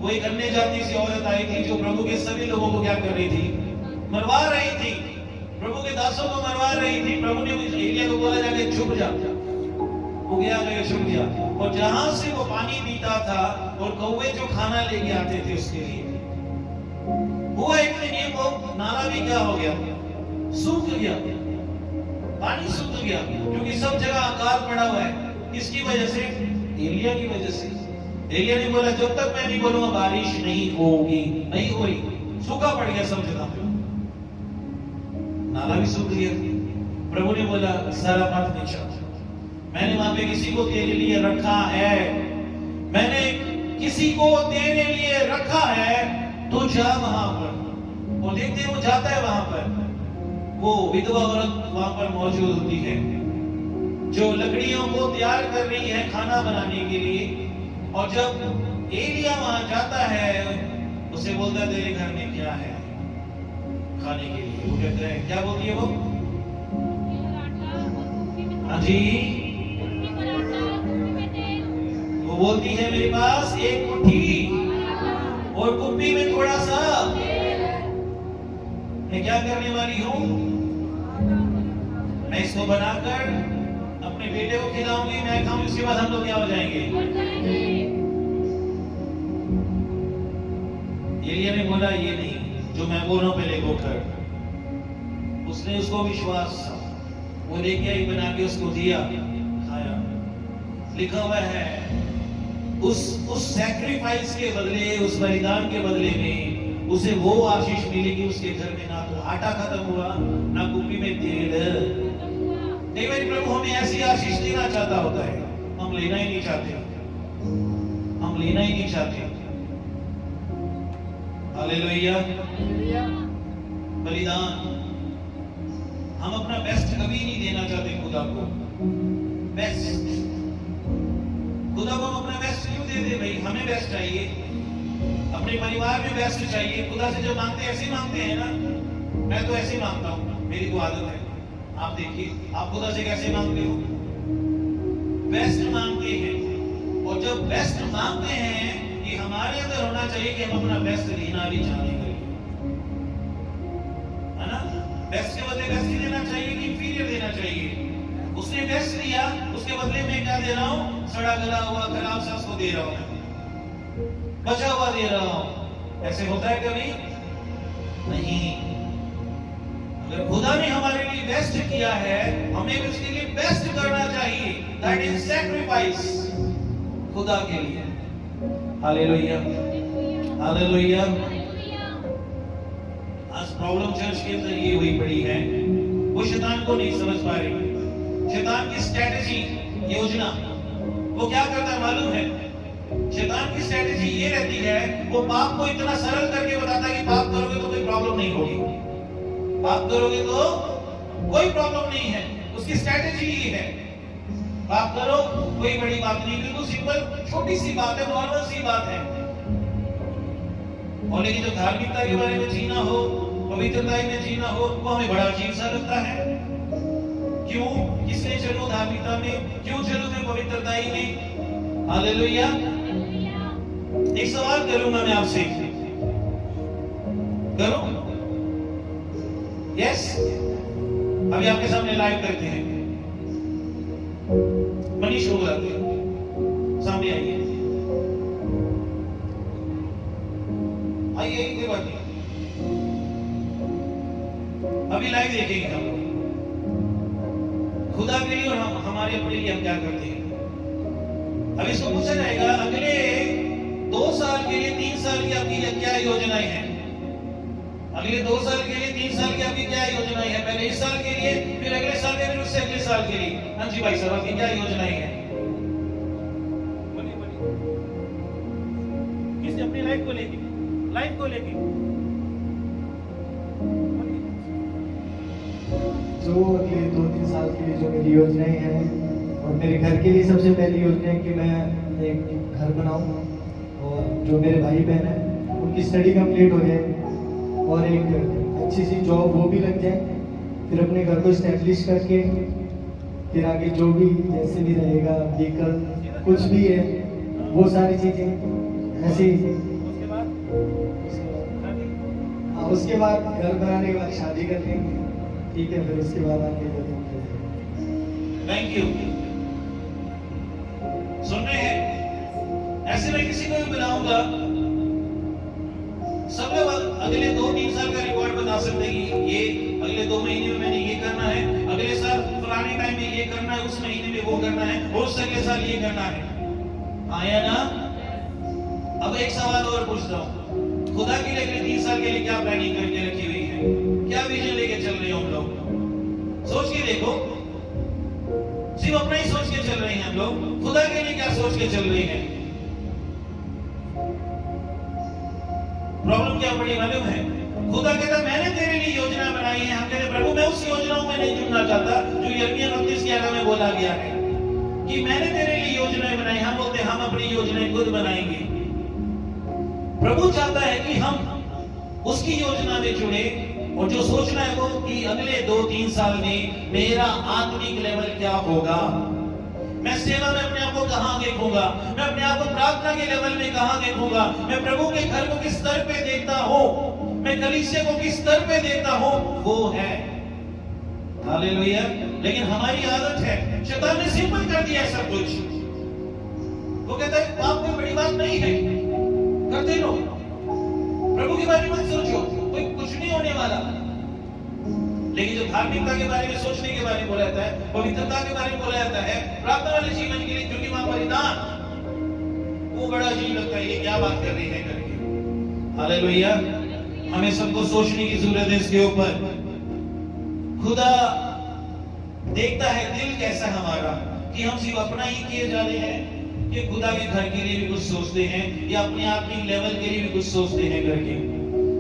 वो एक अन्य जाति से औरत आई थी जो प्रभु के सभी लोगों को क्या कर रही थी, मरवा रही थी, प्रभु के दासों को मरवा रही थी। प्रभु ने एलिया को बोला जाके छुप जा, वो गया, छुप गया, और जहां से वो पानी पीता था और कौवे जो खाना लेके आते थे उसके लिए, हुआ एक दिन ये वो नाला भी क्या हो गया, सूख गया, पानी सूख गया, क्योंकि सब जगह अकाल पड़ा हुआ है। किसकी वजह से? एलिया की वजह से। एलिया ने बोला जब तक मैं नहीं बोलूंगा बारिश नहीं होगी, नहीं हुई, सूखा पड़ गया सब जगह पे, नाला भी सूख गया। प्रभु ने बोला सारा मत नीचा, मैंने वहां पे किसी को तेरे लिए रखा है, मैंने किसी को देने लिए रखा है, तो जा वहां पर। और देखते वो जाता है वहां पर, वो विधवा औरत वहां पर मौजूद होती है जो लकड़ियों को तैयार कर रही है खाना बनाने के लिए, और जब एलिया वहां जाता है उसे बोलता है तेरे घर में क्या है खाने के लिए, वो कहता है क्या बोलती है वो? हाँ जी, वो बोलती है मेरे पास एक मुट्ठी और कुप्पी में थोड़ा सा, मैं क्या करने वाली हूं, मैं इसको बनाकर अपने बेटे को खिलाऊंगी, मैं खाऊंगी, उसके बाद हम लोग क्या हो जाएंगे। एलिया ने बोला ये नहीं, जो मैं बोल रहा हूं पहले वो कर। उसने उसको विश्वास, वो लेके आई, बना के उसको दिया, खाया। लिखा हुआ है उस सैक्रिफाइस के बदले, उस बलिदान के बदले में उसे वो आशीष मिली कि उसके घर में ना तो आटा खत्म हुआ, ना कुप्पी में तेल। नहीं भाई, प्रभु हमें ऐसी आशीष देना चाहता होता है, हम लेना ही नहीं चाहते, हम लेना ही नहीं चाहते। हालेलुया। बलिदान, हम अपना बेस्ट कभी नहीं देना चाहते खुदा को, बेस्ट। खुदा को हम अपना बेस्ट क्यों दे दे भाई, हमें बेस्ट चाहिए, अपने परिवार में बेस्ट चाहिए। खुदा से जब मांगते ऐसे मांगते हैं ना, मैं तो ऐसे मांगता हूँ, मेरी तो आदत है। आप देखिए आप खुदा से कैसे मांगते हो, बेस्ट मांगते हैं। और जब बेस्ट मांगते हैं कि हमारे अंदर होना चाहिए कि हम अपना बेस्ट देना भी चाहेंगे, है ना? बेस्ट के बदले बेस्ट ही देना चाहिए कि इंफीरियर देना चाहिए। उसने बेस्ट दिया, उसके बदले में क्या दे रहा हूँ, सड़ा गला हुआ खराब सा उसको दे रहा हूँ, बचा हुआ दे रहा हूँ। ऐसे होता है कभी नहीं। अगर खुदा ने हमारे लिए बेस्ट किया है, हमें भी उसके लिए बेस्ट करना चाहिए, दैट इज सैक्रिफाइस खुदा के लिए। Hallelujah, hallelujah. आज प्रॉब्लम चर्च के अंदर ये हुई पड़ी है, वो शैतान को नहीं समझ पा रही। शैतान की स्ट्रेटजी, योजना, वो क्या करता है मालूम है? शैतान की स्ट्रेटजी ये रहती है, वो पाप को इतना सरल करके बताता है कि पाप करोगे तो कोई प्रॉब्लम नहीं होगी, पाप करोगे तो कोई प्रॉब्लम नहीं है। उसकी स्ट्रेटजी ये है, पाप करो कोई बड़ी बात नहीं, बिल्कुल सिंपल छोटी सी बात है, नॉर्मल सी बात है। और लेकिन जो धार्मिकता के बारे में जीना हो, पवित्रता में जीना हो, वो हमें बड़ा अजीब सा लगता है। क्यों? किसने चलो धार्मिकता में, क्यों चलो मैं पवित्रता में? हालेलुया। एक सवाल करूंगा मैं आपसे, करो? यस, अभी आपके सामने लाइव करते हैं। मनीष हो गए सामने आइए, आइए, कोई बात नहीं, अभी लाइव देखेंगे हम लोग खुदा के लिए और हमारे अपने लिए हम क्या करते हैं। अब इसको पूछा जाएगा अगले 2 साल के लिए, 3 साल की आपकी क्या योजनाएं हैं? अगले 2 साल के लिए, 3 साल की आपकी क्या योजनाएं हैं? पहले इस साल के लिए, फिर अगले साल के लिए, उससे अगले साल के लिए। हाँ जी भाई साहब, आपकी क्या योजनाएं हैं? किसी अपनी लाइफ को लेके, जो अगले 2-3 साल के लिए जो मेरी योजनाएं हैं, और मेरे घर के लिए सबसे पहली योजना है कि मैं एक घर बनाऊं और जो मेरे भाई बहन हैं उनकी स्टडी कंप्लीट हो जाए और एक अच्छी सी जॉब वो भी लग जाए, फिर अपने घर को स्टैब्लिश करके फिर आगे जो भी जैसे भी रहेगा, व्हीकल कुछ भी है, वो सारी चीज़ें ऐसी। उसके बाद घर बनाने के बाद शादी कर लेंगे, ठीक है, फिर उसके बाद आगे बढ़ेंगे। Thank you. सुन रहे हैं? ऐसे में किसी को भी बनाऊंगा, सब लोग अगले 2-3 साल का रिकॉर्ड बता सकते हैं कि ये अगले 2 महीने में मैंने ये करना है, अगले साल फलाने टाइम में ये करना है, उस महीने में वो करना है, और उससे अगले साल ये करना है। आया ना? अब एक सवाल और पूछता हूँ, खुदा के लिए अगले 3 साल के लिए क्या प्लानिंग करके रखी हुई है? क्या विजन लेके चल रहे हो हम लोग? सोच के देखो, सिर्फ अपना ही सोच के चल रहे हैं हम लोग, खुदा के लिए क्या सोच के चल रहे हैं? प्रॉब्लम क्या बड़ी मालूम है? खुदा कहता मैंने तेरे लिए योजना बनाई है, हम कहते प्रभु मैं उस योजनाओं में नहीं जुड़ना चाहता जो यिर्मयाह 29:11 में बोला गया है कि मैंने तेरे लिए योजनाएं बनाई। हम बोलते हम अपनी योजनाएं खुद बनाएंगे। प्रभु चाहता है कि हम उसकी योजना में जुड़े, और जो सोचना है वो कि अगले 2-3 साल में मेरा आत्मिक लेवल क्या होगा, मैं सेवा में अपने आप को कहां देखूंगा, मैं अपने आप को प्रार्थना के लेवल में कहां देखूंगा, मैं प्रभु के घर को किस स्तर पे देखता हूं, मैं कलीसिया को किस स्तर पे देखता हूं, वो है। हालेलुया। लेकिन हमारी आदत है, शैतान ने सिंपल कर दिया है सब कुछ। वो कहता है पाप कोई बड़ी बात नहीं है, करते रहो, प्रभु के बारे में मत सोचो, कोई कुछ नहीं होने वाला। लेकिन जो धार्मिकता के बारे में सोचने के बारे में बोला जाता है, पवित्रता के बारे में बोला जाता है, प्रार्थना वाले जीवन के लिए, क्योंकि वहां बलिदान, वो बड़ा अजीब लगता है, ये क्या बात कर रही है करके। हालेलुया। हमें सबको सोचने की जरूरत है इसके ऊपर। खुदा देखता है दिल कैसा हमारा, कि हम सिर्फ अपना ही किए जा रहे हैं, कि खुदा के घर के लिए भी कुछ सोचते हैं, या अपने आत्मिक लेवल के लिए भी कुछ सोचते हैं करके।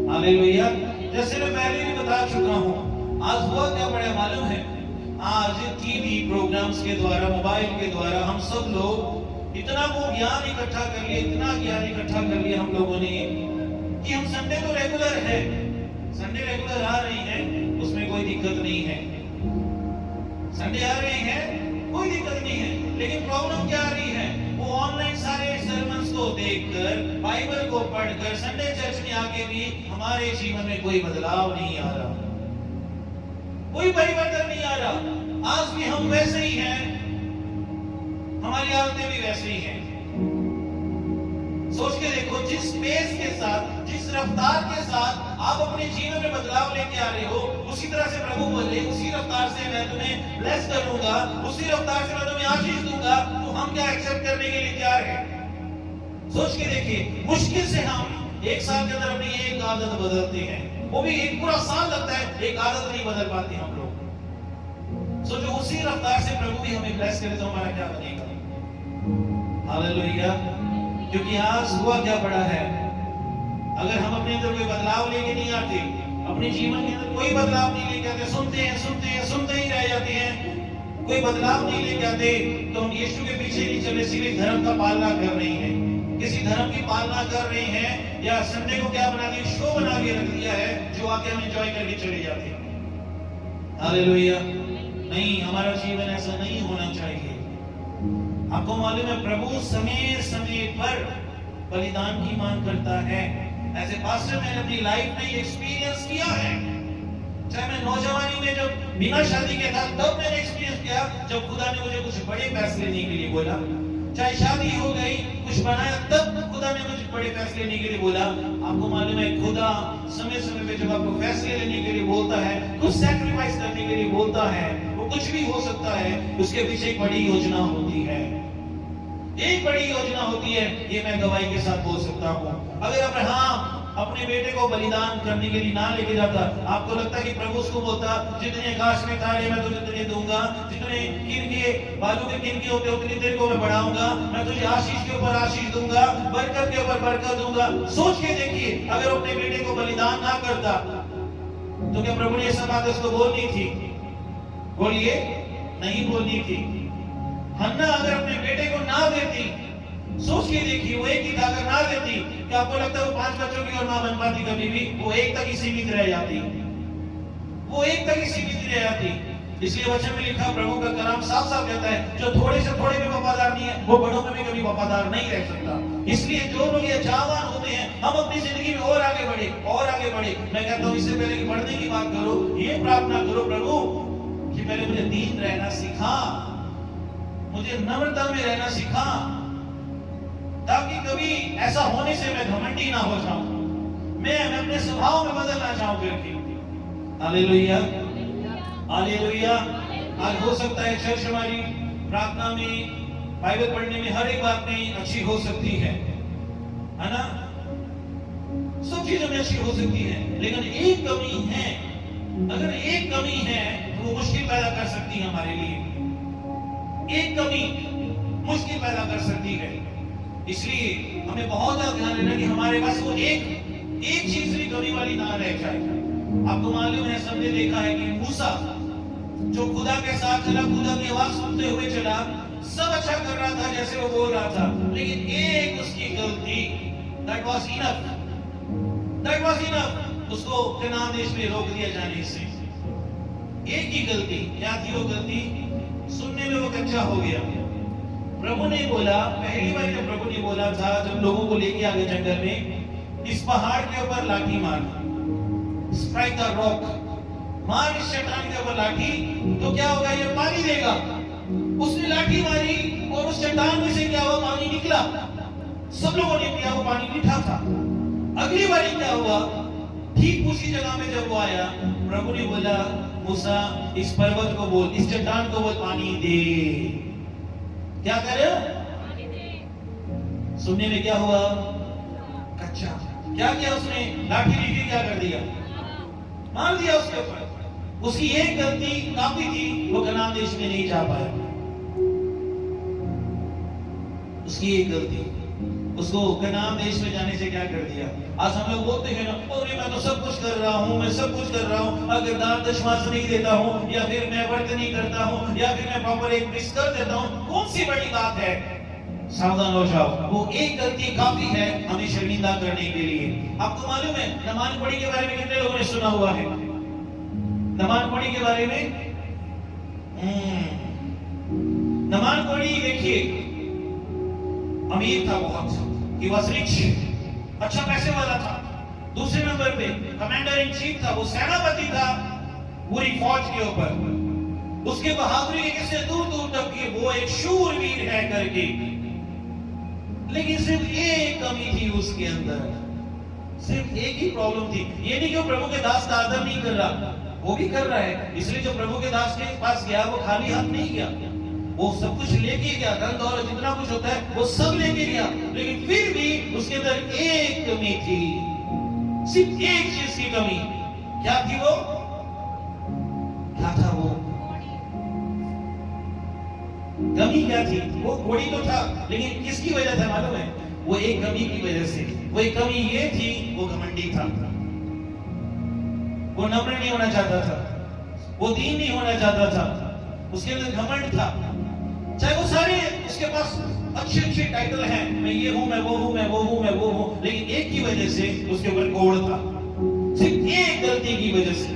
हालेलुया। जैसे मैं पहले भी बता चुका हूं, आज हुआ क्या बड़ा मालूम है? आज टीवी प्रोग्राम्स के द्वारा, मोबाइल के द्वारा हम सब लोग इतना वो ज्ञान इकट्ठा कर लिए, इतना ज्ञान इकट्ठा कर लिया हम लोगों ने कि हम संडे तो रेगुलर है, संडे रेगुलर आ रही है, उसमें कोई दिक्कत नहीं है, संडे आ रहे हैं कोई दिक्कत नहीं है। लेकिन प्रॉब्लम क्या आ रही है? वो ऑनलाइन सारे सर्मन्स को देखकर, बाइबल को पढ़कर, संडे चर्च में आके भी हमारे जीवन में कोई बदलाव नहीं आ रहा, कोई परिवर्तन नहीं आ रहा। आज भी हम वैसे ही हैं, हमारी आदतें भी वैसे ही हैं। सोच के देखो, जिस पेस के साथ, जिस रफ्तार के साथ आप अपने जीवन में बदलाव लेके आ रहे हो, उसी तरह से प्रभु बोले उसी रफ्तार से मैं तुम्हें ब्लेस करूंगा, उसी रफ्तार से मैं तुम्हें आशीष दूंगा। तो हम क्या एक्सेप्ट करने के लिए तैयार हैं? सोच के देखिए, मुश्किल से हम 1 साल के अंदर अपनी एक आदत बदलते हैं, वो भी एक पूरा साल लगता है, एक आदत नहीं बदल पाते हम लोग। सोचो उसी रफ्तार से प्रभु भी हमें ब्लेस करे तो हमारा क्या बनेगा? हालेलुया। क्योंकि आज हुआ क्या बड़ा है, अगर हम अपने अंदर कोई बदलाव लेके नहीं आते, अपने जीवन के अंदर कोई बदलाव नहीं लेके आते, सुनते ही रह जाते हैं, कोई बदलाव नहीं लेके आते, तो हम यीशु के पीछे नहीं चले, सिर्फ धर्म का पालना कर रहे हैं, किसी धर्म की पालना कर रहे हैं, या संडे को क्या बना दिया, शो बना के रख दिया है, जो आके हम एंजॉय करके चले जाते हैं। हालेलुया। नहीं, हमारा जीवन ऐसा नहीं होना चाहिए। आपको मालूम है प्रभु समय समय पर बलिदान की मांग करता है। ऐसे पास्टर मैंने अपनी लाइफ में एक्सपीरियंस किया है। चाहे मैं नौजवानी में जब बिना शादी के था तब मैंने एक्सपीरियंस किया जब खुदा ने मुझे कुछ बड़े फैसले लेने के लिए बोला। चाहे शादी हो गई कुछ बनाया तब खुदा ने मुझे बड़े फैसले लेने के लिए बोला। आपको मालूम है खुदा समय समय पे जब आपको फैसले लेने के लिए बोलता है, कुछ सैक्रिफाइस करने के लिए बोलता है, वो कुछ भी हो सकता है, उसके पीछे एक बड़ी योजना होती है। एक बड़ी योजना होती है, ये मैं गवाही के साथ बोल सकता हूँ। अगर अब्राहम अपने बेटे को बलिदान करने के लिए ना लेके जाता, आपको लगता है कि प्रभु उसको बोलता जितने आकाश में तारे मैं तुझे तुझे दूंगा, जितने किनके बालू के किनके होते उतनी तेरे को मैं बढ़ाऊंगा, मैं तुझे आशीष के ऊपर आशीष दूंगा, बरकत के ऊपर बरकत दूंगा। सोच के देखिए, अगर अपने बेटे को बलिदान ना करता तो क्या प्रभु ने ये सब बात उसको बोलनी थी? बोलिए, नहीं बोलनी थी। हन्ना अगर अपने बेटे को ना देती, सोच के देखिए, वो एक ही था, अगर ना देती क्या आपको लगता है वो 5 बच्चों की और मां बन पाती? कभी भी वो एक तक ही सीमित रह जाती, वो एक तक ही सीमित रह जाती। इसलिए वचन में लिखा, प्रभु का कलाम साफ साफ कहता है, जो थोड़े से थोड़े में वफादार नहीं है वो बड़ों में भी कभी वफादार नहीं रह सकता। इसलिए जो लोग ये चाहवान होते हैं हम अपनी जिंदगी में और आगे बढ़े और आगे बढ़े। मैं कहता हूँ इससे पहले कि बढ़ने की बात करो, ये प्रार्थना करो, प्रभु कि पहले मुझे दीन रहना सिखा, मुझे नम्रता में रहना सिखा, ताकि कभी ऐसा होने से मैं घमंडी ना हो जाऊं, मैं अपने स्वभाव में बदलना चाहूं करके। Hallelujah, hallelujah. आज हो सकता है चर्च हमारी प्रार्थना में, बाइबल पढ़ने में, हर एक बात में अच्छी हो सकती है ना? सब चीजों में अच्छी हो सकती है, लेकिन एक कमी है। अगर एक कमी है तो वो मुश्किल पैदा कर सकती है हमारे लिए। एक कमी मुश्किल पैदा कर सकती है। इसलिए हमें बहुत ज्यादा ध्यान देना कि हमारे पास वो एक चीज भी कमी वाली ना रह जाए। आपको मालूम है, सबने देखा है कि मूसा जो खुदा के साथ चला, खुदा की आवाज सुनते हुए चला, सब अच्छा कर रहा था जैसे वो बोल रहा था, लेकिन एक उसकी गलती, दैट वाज इनफ, उसको कनान देश में रोक दिया जाने से। एक ही गलती, क्या थी वो गलती? सुनने में वो कच्चा हो गया। प्रभु ने बोला, पहली बार जब प्रभु ने बोला था, जब लोगों को लेके आ गए जंगल में, इस पहाड़ के ऊपर लाठी मार, स्ट्राइक द रॉक, मार इस चट्टान के ऊपर लाठी, तो क्या होगा? ये पानी देगा। उसने लाठी मारी और उस चट्टान में से क्या हुआ? पानी निकला। सब लोगों ने पिया, वो पानी मीठा था। अगली बार क्या हुआ? ठीक उसी जगह में जब वो आया, प्रभु ने बोला, मूसा इस पर्वत को बोल, इस चट्टान को बोल, पानी दे। क्या करे? सुनने में क्या हुआ? कच्चा। क्या किया उसने? लाठी लीठी क्या कर दिया? मार दिया उसके ऊपर। उसकी एक गलती काफी थी, वो कनान देश में नहीं जा पाया। उसकी एक गलती उसको कनान देश में जाने से क्या कर दिया? आज हम लोग बोलते हैं ना, अरे मैं तो सब कुछ कर रहा हूँ, मैं सब कुछ कर रहा हूँ, अगर दान दशमांश नहीं देता हूँ, या फिर मैं व्रत नहीं करता हूँ, या फिर मैं प्रॉपर एक मिस कर देता हूँ, कौन सी बड़ी बात है? सावधान हो जाओ, वो एक गलती काफी है हमें शर्मिंदा करने के लिए। आपको मालूम है नमाज पढ़ी के बारे में कितने लोगों ने सुना हुआ है? नमाज पढ़ी के बारे में नमाज पढ़ी, देखिए अमीर था बहुत, he was rich, अच्छा पैसे वाला था। दूसरे नंबर पे कमांडर इन चीफ था, वो सेनापति था पूरी फौज के ऊपर। उसके बहादुरी के किससे दूर दूर तक की, वो एक शूरवीर है करके। लेकिन सिर्फ एक कमी थी उसके अंदर, सिर्फ एक ही प्रॉब्लम थी। ये नहीं कि वो प्रभु के दास का आदर नहीं कर रहा, वो भी कर रहा है। इसलिए जो प्रभु के दास के पास गया वो खाली हाथ नहीं गया, वो सब कुछ लेके गया, धन दौलत जितना कुछ होता है वो सब लेके गया। लेकिन फिर भी उसके अंदर एक कमी थी, सिर्फ एक चीज की कमी। क्या थी वो? क्या था वो कमी? क्या थी वो? घोड़ी तो था, लेकिन किसकी वजह से मालूम है? वो एक कमी की वजह से। वो एक कमी ये थी, वो घमंडी था, वो नम्र नहीं होना चाहता था, वो दीन नहीं होना चाहता था, उसके अंदर घमंड था। चाहे वो सारे उसके पास अच्छे अच्छे टाइटल हैं, मैं ये हूं, मैं वो हूं, मैं वो हूं, मैं वो हूं, लेकिन एक की वजह से उसके ऊपर कोड़ था, सिर्फ एक गलती की वजह से।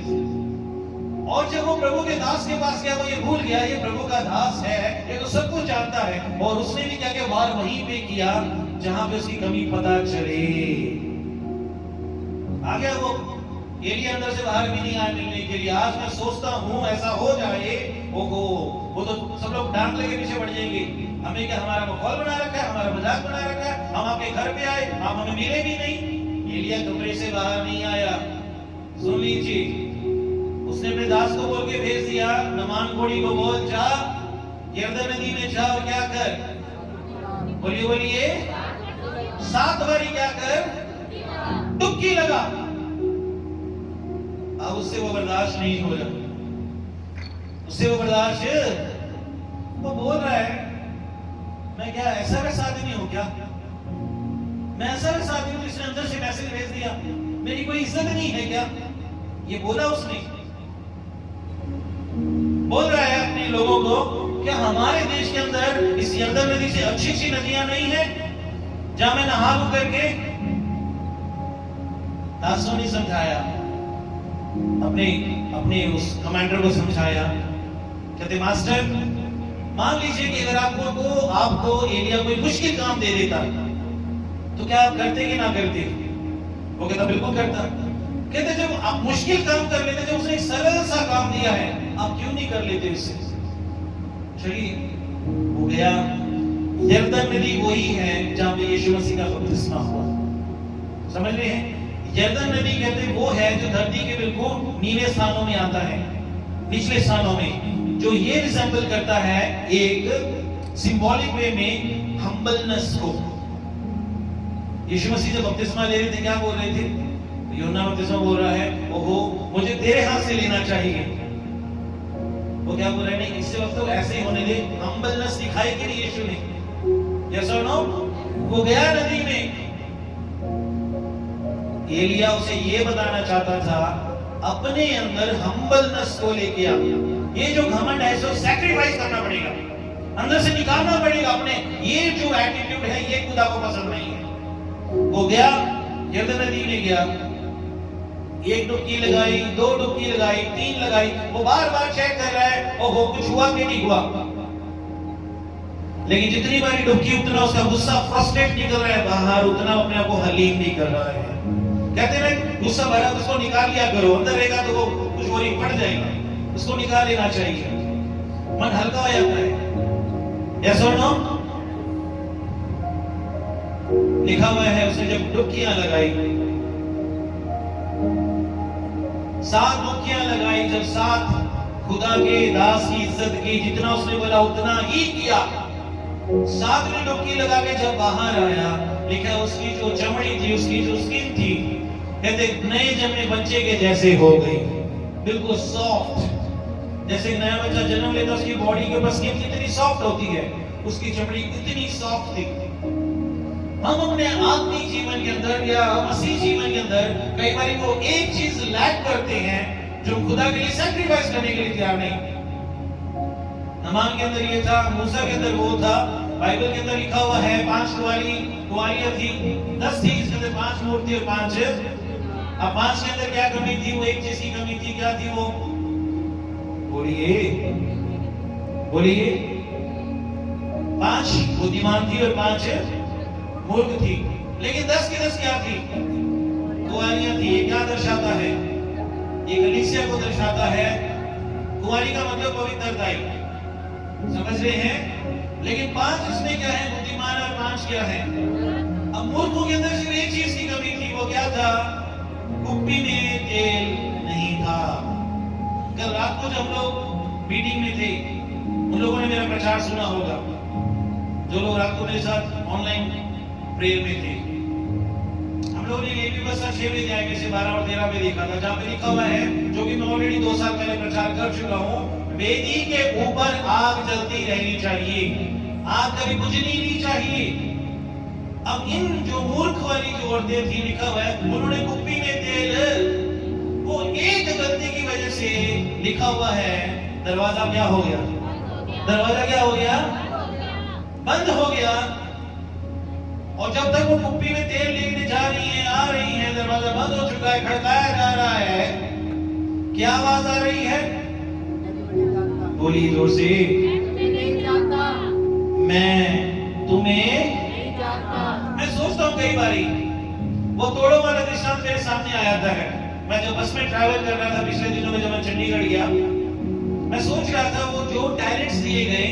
और जब वो प्रभु के दास के पास गया, वो ये भूल गया ये प्रभु का दास है, ये तो सब कुछ जानता है। और उसने भी क्या वार वहीं पे किया जहां पे उसकी कमी पता चले। आ गया वो एलिया अंदर से बाहर भी नहीं आया मिलने के लिए। आज मैं सोचता हूं ऐसा हो जाए, वो तो सब लोग डांट लेके पीछे बढ़ जाएंगे। हमें क्या हमारा माहौल बना रखा है, हमारा मजाक बना रखा है, हम आपके घर पे आए, आप हमें मिले भी नहीं। एलिया कमरे से बाहर नहीं आया। सुन लीजिए, उसने अपने दास को बोल के भेज दिया, नमान घोड़ी को बोल जा यरदन नदी में जा और क्या कर, बोलिए बोलिए 7 बारी क्या कर, डुबकी लगा। अब उससे वो बर्दाश्त नहीं हो रहा, उससे वो बर्दाश्त, वो बोल रहा है मैं क्या ऐसा वैसा आदमी हूं क्या, मैं ऐसा वैसा आदमी हूं जिसने अंदर से मैसेज भेज दिया, मेरी कोई इज्जत नहीं है क्या। ये बोला उसने, बोल रहा है अपने लोगों को, क्या हमारे देश के अंदर इस यरदन नदी से अच्छी अच्छी नदियां नहीं है जहां मैं नहा लूं करके। दासों ने समझाया, अपने उस कमांडर को समझाया, कहते मास्टर मान लीजिए कि अगर आपको एलिया कोई मुश्किल काम दे देता तो क्या आप करते कि ना करते। वो कहता बिल्कुल करता। कहते जब आप मुश्किल काम कर लेते, जब उसने एक सरल सा काम दिया है, आप क्यों नहीं कर लेते इससे। चलिए वो गया, यरदन नदी वही है जहां पे यीशु मसीह का बपतिस्मा हुआ। समझ रहे हैं, यरदन नदी कहते वो है जो धरती के बिल्कुल नीले स्थानों में आता है, निचले स्थानों में, जो ये रिजेंबल करता है एक सिंबॉलिक वे में हम्बलनेस को। यीशु मसीह जब बपतिस्मा ले रहे थे क्या बोल रहे थे, यूहन्ना बपतिस्मा बोल रहा है ओहो मुझे तेरे हाथ से लेना चाहिए। वो क्या बोल रहे हैं, नहीं इससे वक्त तो ऐसे ही होने दे। हम्बलनेस दिखाई कि नहीं यीशु ने, यस और नो। वो गया नदी में, एलिया उसे ये बताना चाहता था अपने अंदर हम्बलनेस को लेके आ। ये जो घमंड है इसको सैक्रिफाइस करना पड़ेगा, अंदर से निकालना पड़ेगा अपने। ये जो एटीट्यूड है ये खुदा को पसंद नहीं है। वो गया यरदन नदी में गया, 1 डुबकी लगाई, 2 डुबकी लगाई, 3 लगाई, वो बार-बार चेक कर रहा है ओहो कुछ हुआ कि नहीं हुआ। लेकिन जितनी बारी डुबकी उतना उसका गुस्सा फ्रस्ट्रेट निकल रहा है बाहर, उतना अपने आप को हलीम नहीं कर रहा है। कहते हैं गुस्सा भरा तो उसको निकाल लिया करो, अंदर रहेगा तो वो कुछ और ही फट जाएगा, उसको निकाल लेना चाहिए, मन हल्का हो जाता है। यस और नो। लिखा हुआ है उसने जब डुबकियां लगाई, 7 डुबकियां लगाई, जब 7 खुदा के दास की इज्जत की, जितना उसने बोला उतना ही किया। 7वीं डुबकी लगा के जब बाहर आया, लिखा उसकी जो चमड़ी थी, उसकी जो स्किन थी, कहते नए जन्मे बच्चे के जैसे हो गई, बिल्कुल सॉफ्ट। जैसे नया बच्चा जन्म लेता उसकी बॉडी के ऊपर स्किन कितनी सॉफ्ट होती है, उसकी चमड़ी कितनी सॉफ्ट थी। हम अपने आत्मिक जीवन के अंदर या मसीह जीवन के अंदर कई बार वो एक चीज लैक करते हैं जो खुदा के लिए सैक्रिफाइस करने के लिए तैयार नहीं। नमान के अंदर ये था, मूसा के अंदर वो था, बाइबल के अंदर लिखा हुआ है 5 कुंवारियां थी, 10 थी, इसके अंदर 5 मूर्ति और 5। अब 5 के अंदर क्या कमी थी, वो एक चीज की कमी थी, क्या थी वो, बोलिए बोलिए। 5 बुद्धिमान थी और 5 मूर्ख थी। लेकिन 10 की 10 क्या थी, कुंवारियां थी। ये क्या दर्शाता है, ये कलीसिया को दर्शाता है। कुंवारी का मतलब पवित्रता ही, समझ रहे हैं। लेकिन 5 इसमें क्या है, बुद्धिमान, और 5 क्या है। अब मूर्खों के अंदर सिर्फ एक चीज की कमी थी, वो क्या था, कुप्पी में तेल नहीं था। कल रात को जब हम लोग मीटिंग में थे, उन लोगों ने मेरा प्रचार सुना होगा, जो लोग रात को मेरे साथ ऑनलाइन प्रेयर में थे। हम लोगों ने ये भी बस 6 बजे जाएंगे से 12 और 13 में देखा था, जहां पे लिखा हुआ है, जो कि मैं ऑलरेडी 2 साल पहले प्रचार कर चुका हूं, वेदी के ऊपर आग जलती रहनी चाहिए, आग कभी बुझनी नहीं चाहिए। अब इन जो मूर्ख वाली जो औरतें थी, लिखा हुआ है उन्होंने कुप्पी में तेल, वो एक गलती की वजह से लिखा हुआ है दरवाजा क्या हो गया, दरवाजा क्या हो गया, बंद हो गया। और जब तक वो कुप्पी में तेल लेके जा रही है, आ रही है, दरवाजा बंद हो चुका है, खड़काया जा रहा है, क्या आवाज आ रही है, बोलिए जोर से, नहीं जानता, मैं तुम्हें नहीं जानता। मैं सोचता हूँ कई बारी वो तोड़ो वाला दृष्टांत मेरे सामने आ जाता है। मैं जब बस में ट्रैवल कर रहा था पिछले दिनों में, जब मैं चंडीगढ़ गया, मैं सोच रहा था वो जो टैलेंट्स दिए गए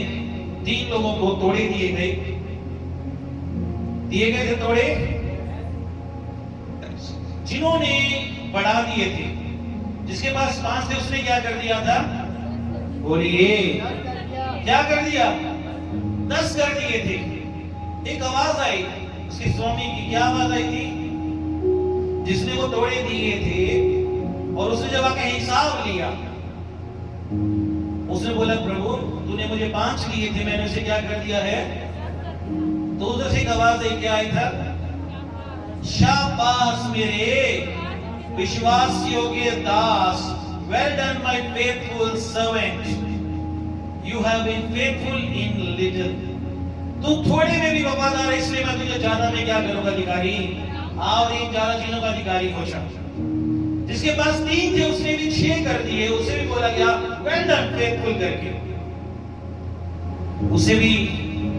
3 लोगों को, तोड़े दिए गए थे तोड़े, जिन्होंने बढ़ा दिए थे, जिसके पास 5 थे उसने क्या कर दिया था? बोलिए क्या कर दिया? 10 कर दिए थे। एक आवाज आई उसके स्वामी की, क्या आवाज आई थी? जिसने वो तोड़े दिए थे और उसने जब आके हिसाब लिया, उसने बोला प्रभु तूने मुझे 5 दिए थे, मैंने उसे क्या कर दिया है? तो उधर से एक आवाज आई, क्या आई था? शाबाश मेरे विश्वास योग्य दास, well done my faithful servant, you have been faithful in little. तू थोड़े में भी वफादार है, इसलिए मैं तुझे ज्यादा में क्या करूंगा? अधिकारी, और इन ज्यादा चीजों का अधिकारी हो जा। जिसके पास 3 थे उसने भी 6 कर दिए, उसे भी बोला गया वेल डन फेथफुल करके, उसे भी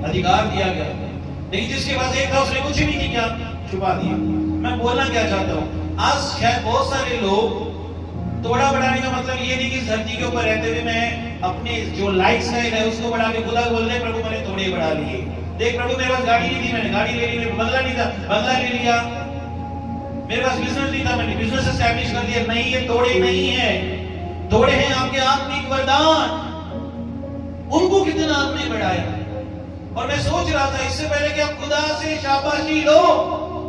अधिकार दिया गया। लेकिन जिसके पास 1 था उसने कुछ भी नहीं किया, छुपा दिया। मैं बोलना क्या चाहता हूं, आज शायद बहुत सारे लोग तोड़ा बढ़ाने का मतलब ये नहीं कि धरती के ऊपर रहते हुए मैं अपने जो लाइफ स्टाइल है उसको बढ़ा के खुदा बोल रहे प्रभु मैंने तोड़े बढ़ा लिए। देख प्रभु मेरे पास गाड़ी नहीं थी, मैंने गाड़ी ले ली, मेरे बंगला नहीं था, बंगला ले लिया, मेरे पास बिजनेस नहीं था, मैंने बिजनेस एस्टैब्लिश कर दिया। नहीं, ये तोड़े नहीं है, तोड़े हैं आपके आत्मिक वरदान, उनको कितना आपने बढ़ाया। और मैं सोच रहा था इससे पहले कि आप खुदा से शाबाशी लो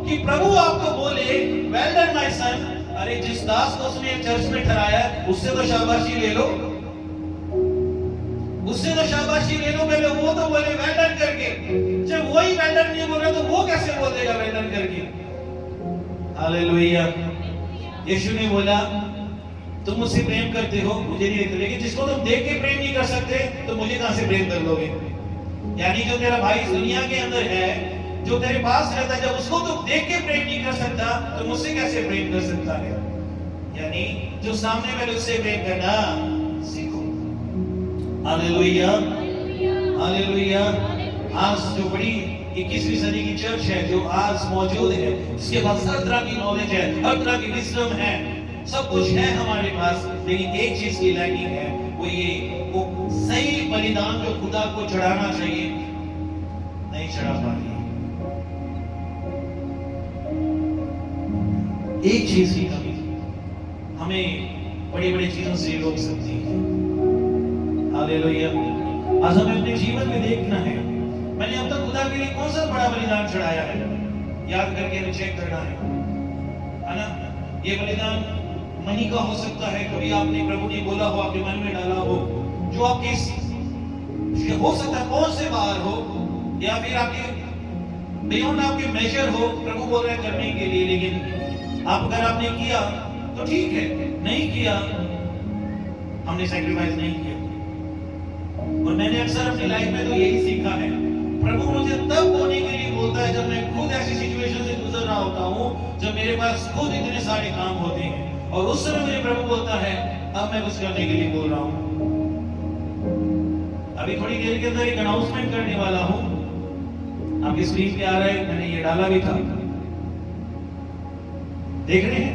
कि प्रभु आपको बोले वेल डन माय सन, अरे जिस दास को उसने चर्च में ठहराया उससे तो शाबाशी ले लो, उससे तो शाबाशी ले लो पहले। वो तो बोले वेल डन करके, जब वही वेल डन नहीं बोल रहा तो वो कैसे बोल देगा वेल डन करके? हालेलुया। यीशु ने बोला तुम मुझसे प्रेम करते हो, मुझे नहीं देखते, लेकिन जिसको तुम देख के प्रेम नहीं कर सकते तो मुझे कहां से प्रेम कर लोगे? यानी जो तेरा भाई इस दुनिया के अंदर है, जो तेरे पास रहता है, जब उसको तुम देख के प्रेम नहीं कर सकता तो मुझसे कैसे प्रेम कर सकता है? यानी जो सामने वाले उससे प्रेम करना सीखो। Hallelujah, hallelujah. आज जो बड़ी 21वीं सदी की चर्च है जो आज मौजूद है, जिसके पास हर तरह की नॉलेज है, हर तरह की विजडम है, सब कुछ है हमारे पास, लेकिन एक चीज की लैकिंग है, वो ये वो सही बलिदान जो खुदा को चढ़ाना चाहिए नहीं चढ़ा पा रही। एक चीज की कमी हमें बड़ी बड़ी चीजों से रोक सकती है। हालेलुया। आज हमें अपने जीवन में देखना है मैंने अब तक खुदा के लिए कौन सा बड़ा बलिदान चढ़ाया है, याद करके हमें चेक करना है ना? ये बलिदान मनी का हो सकता है, कभी आपने प्रभु ने बोला हो, आपके मन में डाला हो, जो आपके हो सकता है कौन से बाहर हो, या फिर आपके बियॉन्ड आपके मेजर हो, प्रभु बोल रहे करने के लिए, लेकिन आप अगर आपने किया तो ठीक है, नहीं किया हमने सैक्रिफाइस नहीं किया। और मैंने अक्सर अपनी लाइफ में तो यही सीखा है, प्रभु मुझे तब बोलने के लिए बोलता है जब मैं खुद ऐसी सिचुएशन से गुजर रहा होता हूँ, जब मेरे पास खुद इतने सारे काम होते हैं, और उस समय मुझे प्रभु बोलता है अब मैं कुछ करने के लिए बोल रहा हूँ। अभी थोड़ी देर के अंदर एक अनाउंसमेंट करने वाला हूँ, आपकी स्क्रीन पे आ रहा है, मैंने ये डाला भी था, देख रहे हैं?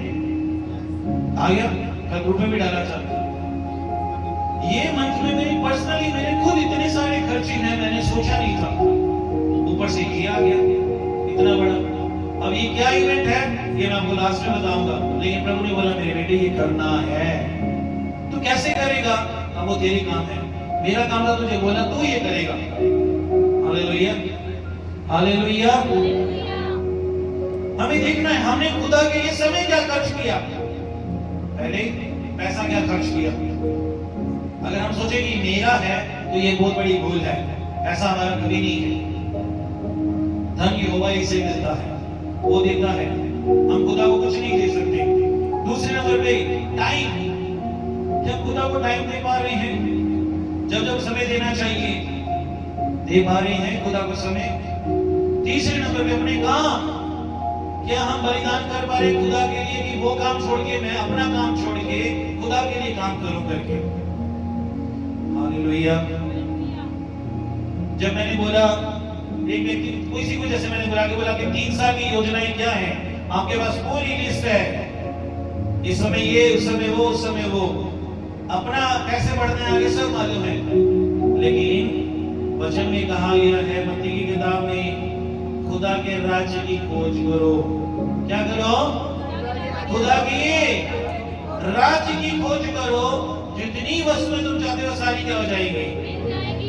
आ गया, कल ग्रुप में भी डाला था। ये मंथ में मेरी पर्सनली मेरे खुद इतने सारे खर्चे हैं, मैंने सोचा नहीं था, ऊपर से ये आ गया इतना बड़ा। अब ये क्या इवेंट है ये मैं आपको लास्ट में बताऊंगा, लेकिन प्रभु ने बोला मेरे बेटे ये करना है, तू कैसे करेगा? अब वो तेरे काम है, मेरा काम था तुझे बोला तू ये करेगा। Hallelujah, hallelujah. हमें देखना है हमने खुदा के लिए समय क्या खर्च किया, पहले पैसा क्या खर्च किया। अगर हम सोचे कि मेरा है तो ये बहुत बड़ी भूल है, ऐसा हमारा कभी नहीं है। धन यहोवा ही से मिलता है, वो देता है, हम खुदा को कुछ नहीं दे सकते। दूसरे नंबर पे टाइम, जब खुदा को टाइम दे पा रहे हैं, जब जब समय देना चाहिए दे पा रहे हैं खुदा को समय। तीसरे नंबर पे अपने काम, क्या हम बलिदान कर पा रहे खुदा के लिए कि वो काम छोड़ के मैं अपना काम छोड़ के खुदा के लिए काम करूं करके। हालेलुया। जब मैंने बोला एक व्यक्ति किसी को जैसे मैंने बोला कि 3 साल की योजनाएं क्या हैं, आपके पास पूरी लिस्ट है, इस समय ये, उस समय वो, उस समय वो, अपना कैसे बढ़ना है आगे सब मालूम है। लेकिन वचन में कहा गया है मत्ती की किताब में, खुदा के राज्य की खोज करो। क्या करो? खुदा के राज्य की खोज करो। जितनी वस्तुएं तुम चाहते हो सारी क्या हो जाएंगी।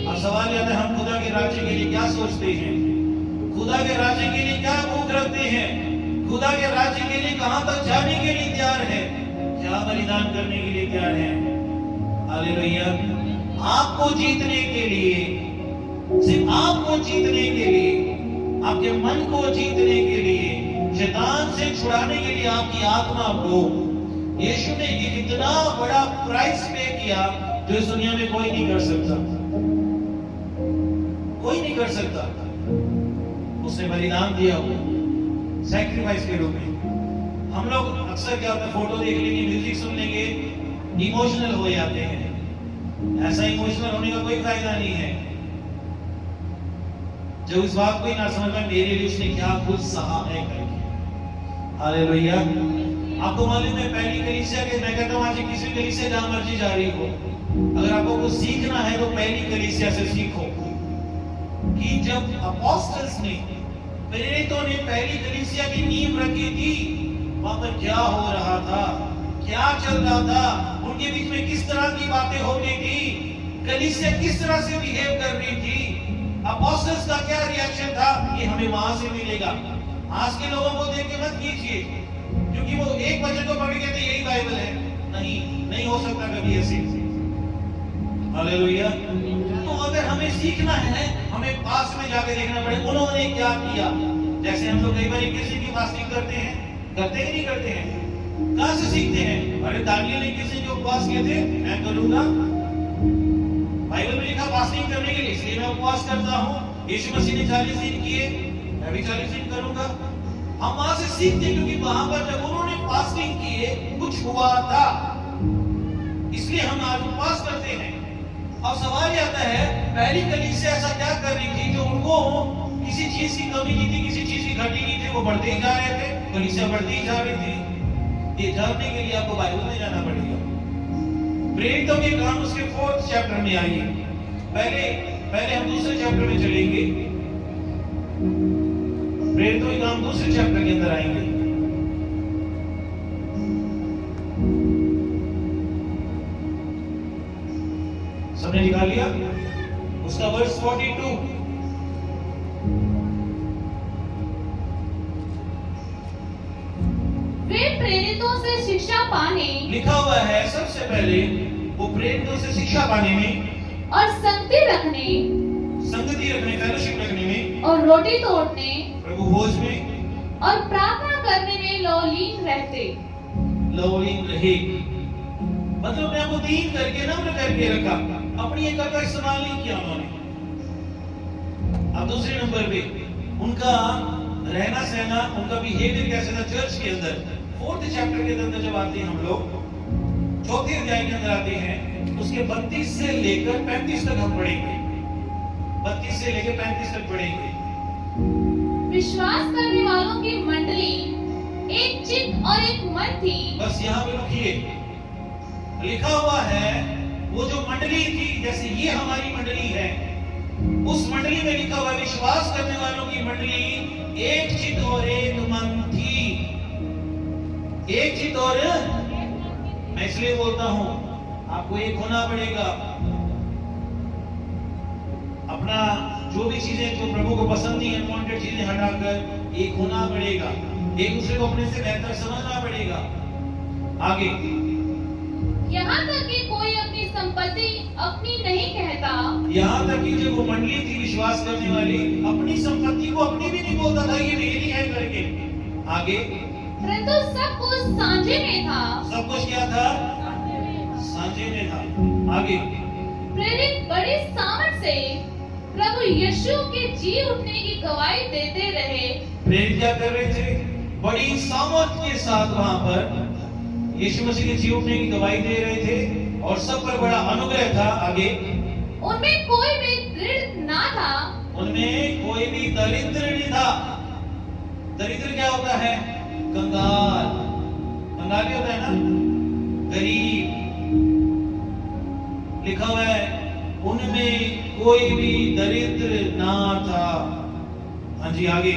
अब सवाल यह है, हम खुदा के राज्य के लिए क्या सोचते हैं, खुदा के राज्य के लिए क्या भूख रखते हैं, खुदा के राज्य के लिए कहां तक जाने के लिए तैयार है, क्या बलिदान करने के लिए तैयार है। हालेलुया। आपको जीतने के लिए, सिर्फ आपको जीतने के लिए, आपके मन को जीतने के लिए, शैतान से छुड़ाने के लिए आपकी आत्मा को यीशु ने इतना बड़ा प्राइस पे किया जो इस दुनिया में कोई नहीं कर सकता, कोई नहीं कर सकता। उसने बलिदान दिया हो सैक्रिफाइस के रूप में। हम लोग अक्सर क्या होता है, फोटो देख लेंगे, म्यूजिक सुन लेंगे, इमोशनल हो जाते हैं। ऐसा इमोशनल होने का कोई फायदा नहीं है जब इस बात को ही ना समझ में मेरे लिए उसने क्या कुछ सहा है करके। हालेलुया। आपको मालूम है पहली कलीसिया के, मैं कहता हूं आज किसी कलीसिया जहां मर्जी जा रही हो, अगर आपको कुछ सीखना है तो पहली कलीसिया से सीखो कि जब अपोस्टल्स ने, प्रेरितों ने पहली कलीसिया की नींव रखी थी, वहां पर क्या हो रहा था, क्या चल रहा था, उनके बीच में किस तरह की बातें हो रही थी, कलीसिया किस तरह से बिहेव कर रही थी, अपोस्टल्स का क्या रिएक्शन था, ये हमें वहां से मिलेगा। आज के लोगों को देख के मत कीजिए, क्योंकि वो एक वचन को पढ़ के कहते यही बाइबल है। नहीं हो सकता कभी ऐसे। हालेलुया। तो अगर हमें सीखना है, हमें पास में जाके देखना पड़ेगा उन्होंने क्या किया। जैसे हम लोग कई बार किसी की फास्टिंग करते हैं, करते ही नहीं करते हैं, कहां से सीखते हैं। अरे दानियल ने किसी के उपवास किए थे, मैं करूंगा, बाइबल में लिखा फास्टिंग करने के लिए, इसलिए मैं उपवास करता हूं। यीशु मसीह ने 40 दिन किए, मैं भी 40 दिन करूंगा। हम वहां से सीखते, क्योंकि वहां पर जब उन्होंने फास्टिंग किए कुछ हुआ था, इसलिए हम आज उपवास करते हैं। अब सवाल ये आता है, पहली कलीसिया ऐसा क्या कर रही थी जो उनको किसी चीज की कमी नहीं थी, किसी चीज की घटी नहीं थी, वो बढ़ते ही जा रहे थे, कलीसिया बढ़ती ही जा रही थी। ये जानने के लिए आपको बाइबल में जाना पड़ेगा। प्रेरितों के काम उसके 4th चैप्टर में आइए। पहले हम दूसरे चैप्टर में चलेंगे। प्रेरितों के काम दूसरे चैप्टर के अंदर आएंगे। सबने निकाल लिया उसका वर्स 42। वे प्रेरितों से शिक्षा पाने, लिखा हुआ है सबसे पहले वो प्रेरितों से शिक्षा पाने में और संगति रखने, फेलोशिप रखने में, और रोटी तोड़ने, प्रभु भोज में, और प्रार्थना करने में लौलीन रहते। लौलीन रहे मतलब अपने आपको दीन करके, नम्र करके रखा, अपनी अकल का इस्तेमाल नहीं किया उन्होंने। अब दूसरे नंबर पे उनका रहना सहना, उनका बिहेवियर कैसे था चर्च के अंदर। 4th चैप्टर के अंदर जब आते हैं हम लोग, 4th अध्याय के अंदर आते हैं, उसके 32 से लेकर 35 तक हम पढ़ेंगे। 32 से लेकर 35 तक पढ़ेंगे। विश्वास करने वालों की मंडली एक चित्त और एक मन थी। बस यहाँ पे रुकिए। लिखा हुआ है वो जो मंडली थी, जैसे ये हमारी मंडली है, उस मंडली में लिखा हुआ विश्वास करने वालों की मंडली एक चित्त और एक मन थी। एक चित्त और, मैं इसलिए बोलता हूं आपको एक होना पड़ेगा। अपना जो भी चीजें जो प्रभु को पसंद नहीं, अनवांटेड चीजें हटाकर एक होना पड़ेगा। एक दूसरे को अपने से बेहतर समझना पड़ेगा। आगे, यहाँ तक कि कोई अपनी संपत्ति अपनी नहीं कहता। यहाँ तक कि जब वो मंडली थी विश्वास करने वाली, अपनी संपत्ति को अपनी भी नहीं बोलता था ये मेरी है करके। आगे, परंतु सब कुछ साझे में था। सब कुछ क्या था? साझे में था। आगे, प्रेरित बड़ी सामर्थ से प्रभु यीशु के जी उठने की गवाही देते रहे। प्रेरित क्या कर रहे थे? बड़ी सामर्थ के साथ वहां पर यीशु मसीह के जी उठने की गवाही दे रहे थे और सब पर बड़ा अनुग्रह था। आगे, उनमें कोई भी दृढ़ ना था, उनमें कोई भी दरिद्र नहीं था। दरिद्र क्या होता है? कंगाल। कंगाल क्या होता है ना? गरीब। लिखा हुआ है उनमें कोई भी दरिद्र ना था। हाँ जी, आगे।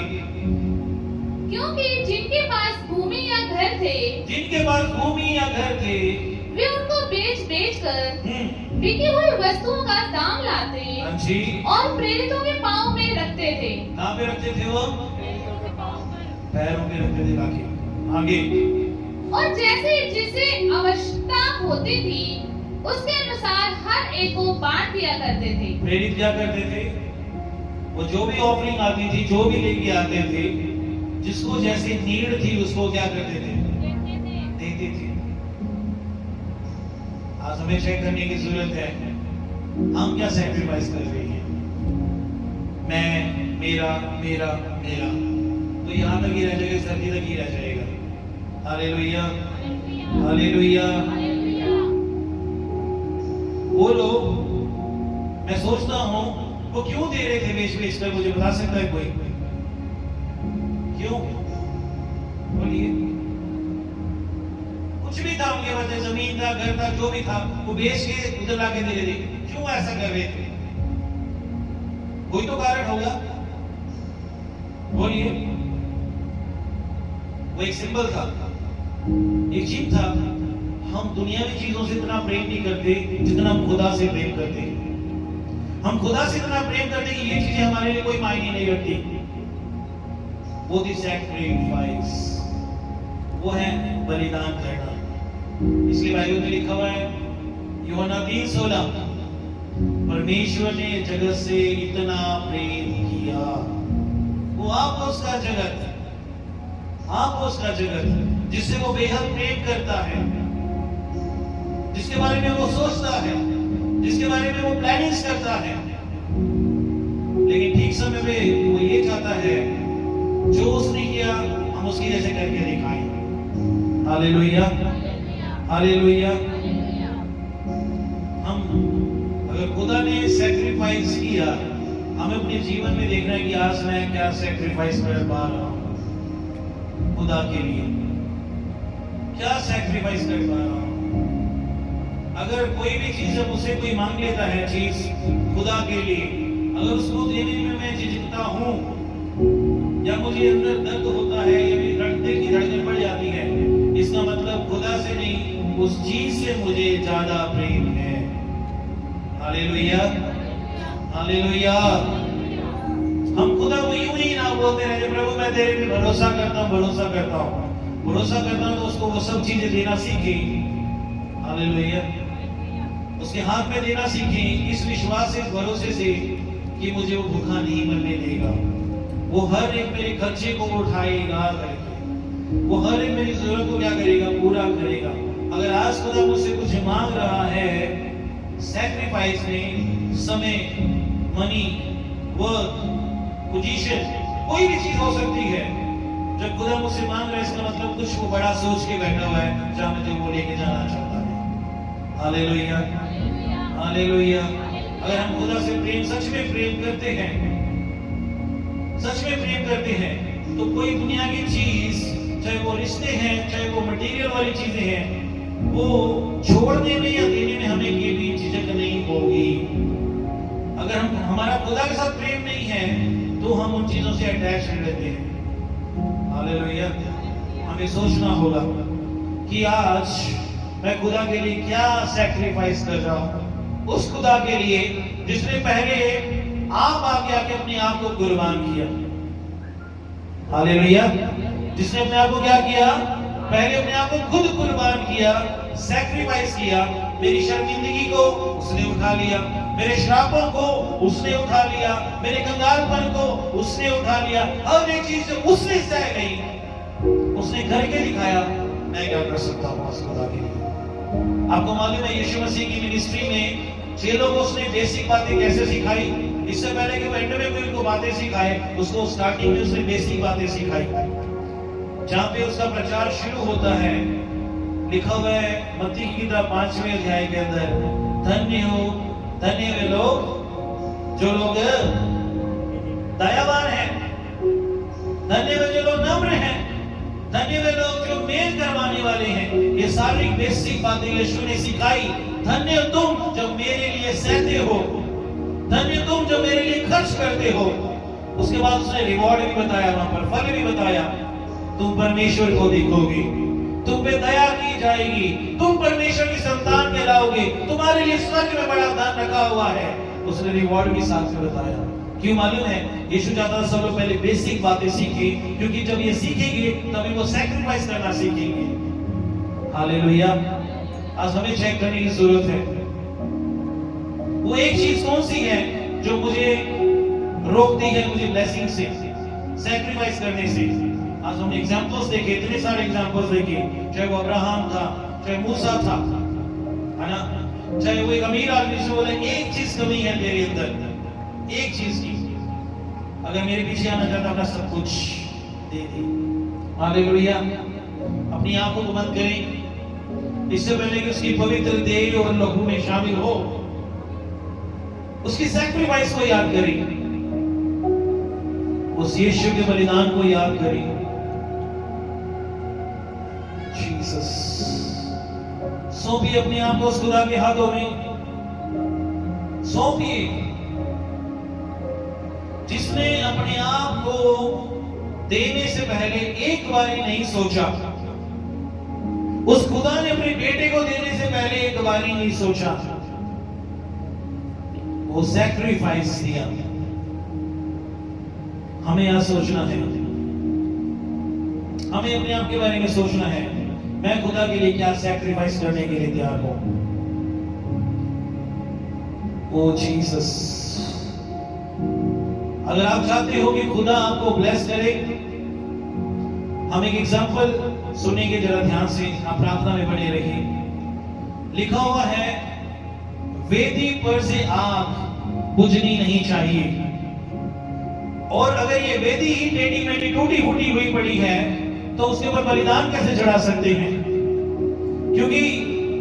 क्योंकि जिनके पास भूमि या घर थे, जिनके पास भूमि या घर थे, वे उनको बेच बेच कर बिकी हुई वस्तुओं का दाम लाते हाँ जी, और प्रेरितों के पांव में रखते थे। कहाँ पे रखते थे वो? पैरों पे रखते थे लाके। आगे। और जैसे जिसे आवश्यकता होती थी उसके अनुसार हर एक को बांट दिया करते थे। प्रेरित क्या करते थे? वो जो भी ऑफरिंग आती थी, जो भी लेके आते थे, जिसको जैसे नीड थी उसको क्या करते थे? देते थे। आज हमें चेक करने की जरूरत है हम क्या सैक्रिफाइस कर रहे हैं। मैं, मेरा, मेरा, मेरा, तो यहाँ तक ही रह जाएगा, सर्दी तक ही रह जाएगा। Hallelujah, hallelujah. वो लोग, मैं सोचता हूँ वो क्यों दे रहे थे बेच बेच कर, मुझे बता सकता है कोई? क्यों? बोलिए। कुछ भी था उनके पास, जमीन था, घर था, जो भी था, वो बेच के उधर लाके दे रहे थे। क्यों ऐसा कर रहे थे? कोई तो कारण होगा, बोलिए। वो एक सिंबल था, एक चीज था। हम दुनियावी चीजों से इतना प्रेम नहीं करते जितना हम खुदा से प्रेम करते। हम खुदा से इतना प्रेम करते कि ये चीजें हमारे लिए कोई मायने नहीं रखती। वो थी सैक्रिफाइस, वो है बलिदान करना। इसलिए बाइबल में लिखा हुआ है यूहन्ना 3:16, परमेश्वर ने जगत से इतना प्रेम किया। वो आप उसका जगत, आप उसका जगत जिससे वो बेहद प्रेम करता है, जिसके बारे में वो सोचता है, जिसके बारे में वो प्लानिंग्स करता है, लेकिन ठीक समय पे वो ये चाहता है जो उसने किया हम उसकी जैसे करके दिखाएं। Hallelujah, hallelujah. हम अगर खुदा ने सैक्रिफाइस किया, हमें अपने जीवन में देखना है कि आज मैं क्या सैक्रिफाइस कर पा रहा हूं खुदा के लिए, क्या सैक्रिफाइस कर पा रहा हूं। अगर कोई भी चीज जब मुझसे कोई मांग लेता है चीज खुदा के लिए, अगर उसको देने में मैं झिझकता हूं या मुझे अंदर दर्द होता है या मेरी दिल की धड़कन बढ़ जाती है, इसका मतलब खुदा से नहीं उस चीज से मुझे ज्यादा प्रेम है। Hallelujah, hallelujah. हम खुदा को यूं ही ना बोलते रहे प्रभु मैं तेरे पे भरोसा करता हूं, भरोसा करता हूं, भरोसा करता हूं, तो उसको वो सब चीजें देना सीखे। हालेलुया। उसके हाथ में देना सीखे इस विश्वास से, इस भरोसे से कि मुझे वो भूखा नहीं मरने देगा। वो हर एक मेरे खर्चे को उठाएगा करके, वो हर एक मेरी जरूरत को क्या करेगा? पूरा करेगा। अगर आज खुदा मुझसे कुछ मांग रहा है, सैक्रिफाइस में समय, मनी, वर्क, पोजीशन, कोई भी चीज हो सकती है। जब खुदा मुझसे मांग रहा है इसका मतलब कुछ वो बड़ा सोच के बैठा हुआ है जहां मुझे वो लेके जाना चाहता है। Hallelujah, hallelujah. अगर हम खुदा से प्रेम, सच में प्रेम करते हैं, सच में प्रेम करते हैं, तो कोई दुनिया की चीज, चाहे वो रिश्ते हैं, चाहे वो मटेरियल वाली चीजें हैं, वो छोड़ने में या देने में हमें ये भी झिझक नहीं होगी। अगर हम, हमारा खुदा के साथ प्रेम नहीं है तो हम उन चीजों से अटैच रहते हैं। हालेलुया। हमें सोचना होगा कि आज मैं खुदा के लिए क्या सैक्रिफाइस कर रहा हूं, उस खुदा के लिए जिसने पहले आप आके आके अपने आप को कुर्बान किया। हालेलुया। जिसने अपने आप को क्या किया? पहले अपने आप को खुद कुर्बान किया, सैक्रिफाइस किया। मेरी शर्मिंदगी को उसने उठा लिया, मेरे श्रापों को उसने उठा लिया, मेरे कंगालपन को उसने उठा लिया। हर एक चीज जब उसने सह गई, उसने करके दिखाया, मैं क्या कर सकता हूं उस खुदा के लिए। आपको मालूम है यीशु मसीह की मिनिस्ट्री में चेलों को उसने बेसिक बातें कैसे सिखाई? इससे पहले कि एंड में कोई उनको बातें सिखाए, उसको स्टार्टिंग में उसने बेसिक बातें सिखाई। जहां पे उसका प्रचार शुरू होता है, लिखा हुआ है मत्ती की किताब 5वें अध्याय के अंदर, धन्य हो धन्य वे लोग जो लोग दयावान हैं, धन्य वे जो लोग नम्र हैं, धन्य वे लोग जो मेल करवाने वाले हैं। ये सारी बेसिक बातें यीशु ने सिखाई। धन्य तुम जो मेरे लिए सहते हो, धन्य तुम जो मेरे लिए खर्च करते हो। उसके बाद उसने रिवॉर्ड भी बताया, वहां पर फल भी बताया। तुम परमेश्वर को देखोगे, तुम पे दया की जाएगी, तुम परमेश्वर की संतान कहलाओगे, तुम्हारे लिए स्वर्ग में बड़ा दान रखा हुआ है। उसने रिवॉर्ड भी साथ में बताया। क्यों मालूम है? यीशु चाहता सब लोग पहले बेसिक बातें सीखे, क्योंकि जब ये सीखेंगे तभी वो सैक्रिफाइस करना सीखेंगे। हालेलुया। आज हमें चेक करने की जरूरत है वो एक चीज कौन सी है जो मुझे रोकती है मुझे ब्लेसिंग से, सैक्रिफाइस करने से। आज हमने एग्जांपल्स देखे, इतने सारे एग्जांपल्स देखे, चाहे वो अब्राहम था, चाहे मूसा था, है ना, चाहे वो एक अमीर आदमी से बोले एक चीज कमी है तेरे अंदर, एक चीज की, अगर मेरे पीछे आना चाहता अपना सब कुछ दे दे। हालेलुया। अपनी आंखों को बंद करें, इससे पहले कि उसकी पवित्र देह और लहू में शामिल हो, उसकी सैक्रिफाइस को याद करें, उस यीशु के बलिदान को याद करें। जीसस। सौंपिए अपने आप को उस खुदा के हाथों में, सौंपिए जिसने अपने आप को देने से पहले एक बार ही नहीं सोचा। उस खुदा ने अपने बेटे को देने से पहले एक बार ही नहीं सोचा, वो सैक्रिफाइस दिया। हमें यहां सोचना है, हमें अपने आप के बारे में सोचना है, मैं खुदा के लिए क्या सैक्रिफाइस करने के लिए तैयार हूं। ओ जीसस। अगर आप चाहते हो कि खुदा आपको ब्लेस करे, हम एक एग्जांपल सुनेंगे, जरा ध्यान से, आप प्रार्थना में बने रहिए। लिखा हुआ है, वेदी पर से आग बुझनी नहीं चाहिए। और अगर ये वेदी ही टेढ़ी मेढ़ी टूटी फूटी हुई पड़ी है तो उसके ऊपर बलिदान कैसे चढ़ा सकते हैं? क्योंकि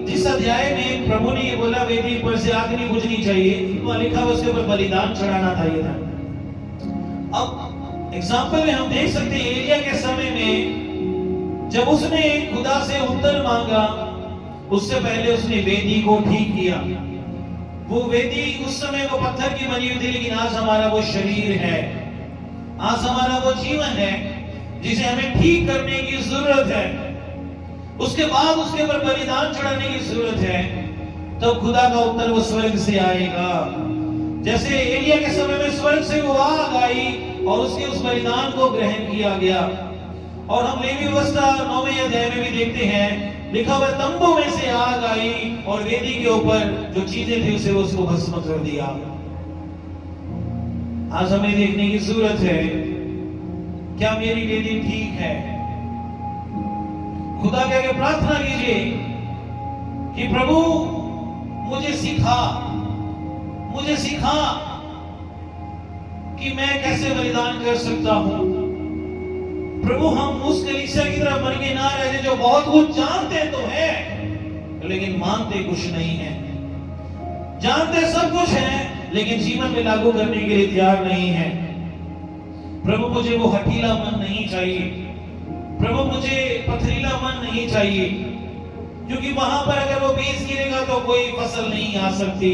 जिस अध्याय में प्रभु ने ये बोला वेदी पर से आग नहीं बुझनी चाहिए, तो लिखा हुआ उसके ऊपर बलिदान चढ़ाना चाहिए था। अब एग्जाम्पल में हम देख सकते हैं एलिया के समय में जब उसने खुदा से उत्तर मांगा, उससे पहले उसने वेदी को ठीक किया। वो वेदी उस समय वो पत्थर की बनी हुई थी, लेकिन आज हमारा वो शरीर है, आज हमारा वो जीवन है जिसे हमें ठीक करने की जरूरत है। उसके बाद उसके ऊपर बलिदान चढ़ाने की जरूरत है, तब तो खुदा का उत्तर वो स्वर्ग से आएगा। जैसे एलिया के समय में स्वर्ग से वो आग आई और उसके उस बलिदान को ग्रहण किया गया। और हम लेवी व्यवस्था 9वें अध्याय में भी देखते हैं, लिखा हुआ तंबू में से आग आई और वेदी के ऊपर जो चीजें थी उसे उसको भस्म कर दिया। आज हमें देखने की जरूरत है, क्या मेरी वेदी ठीक है? खुदा के आगे प्रार्थना कीजिए कि प्रभु मुझे सिखा कि मैं कैसे बलिदान कर सकता हूं। प्रभु हम उस कलीसिया की तरह बन के ना रहे जो बहुत कुछ जानते तो है लेकिन मानते कुछ नहीं है, जानते सब कुछ है लेकिन जीवन में लागू करने के लिए तैयार नहीं है। प्रभु मुझे वो हठीला मन नहीं चाहिए, प्रभु मुझे पथरीला मन नहीं चाहिए, क्योंकि वहां पर अगर वो बीज गिरेगा तो कोई फसल नहीं आ सकती,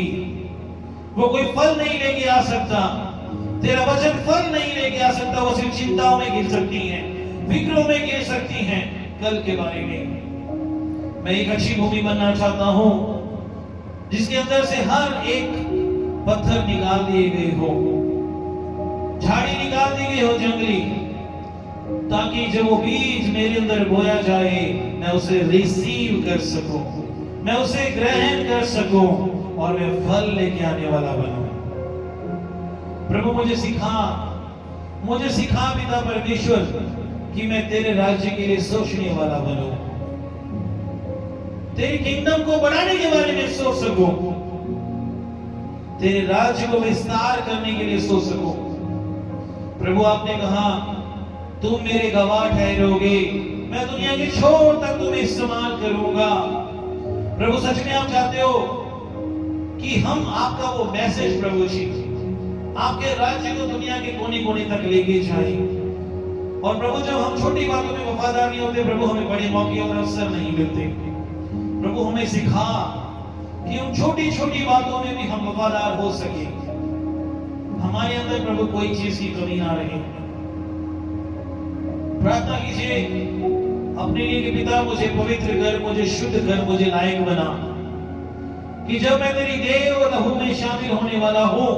वो कोई फल नहीं लेके आ सकता, तेरा वचन फल नहीं लेके आ सकता। वो सिर्फ चिंताओं में गिर सकती हैं, फिक्रों में गिर सकती हैं कल के बारे में। मैं एक अच्छी भूमि बनना चाहता हूं जिसके अंदर से हर एक पत्थर निकाल दिए गए हो, झाड़ी निकाल दी गई हो जंगली, ताकि जब वो बीज मेरे अंदर बोया जाए मैं उसे रिसीव कर सकूं, मैं उसे ग्रहण कर सकूं और मैं फल लेके आने वाला बनूं। प्रभु मुझे सिखा पिता परमेश्वर कि मैं तेरे राज्य के लिए सोचने वाला बनूं, तेरी किंगडम को बढ़ाने के बारे में सोच सकूं, तेरे राज्य को विस्तार करने के लिए सोच सकूं। प्रभु आपने कहा तुम मेरे गवाह ठहरोगे, मैं दुनिया के छोर तक तुम्हें इस्तेमाल करूंगा। प्रभु सच में आप चाहते हो कि हम आपका वो मैसेज प्रभु जी आपके राज्य को दुनिया के कोने कोने तक लेके जाए। और प्रभु जब हम छोटी बातों में वफादार नहीं होते प्रभु, हमें बड़े मौके और अवसर नहीं मिलते। प्रभु हमें सिखा कि उन छोटी छोटी बातों में भी हम वफादार हो सके, हमारे अंदर प्रभु कोई चीज की कमी ना रहे। प्रार्थना कीजिए अपने लिए कि पिता मुझे पवित्र कर, मुझे शुद्ध कर, मुझे लायक बना, कि जब मैं तेरी देह और लहू में शामिल होने वाला हूं,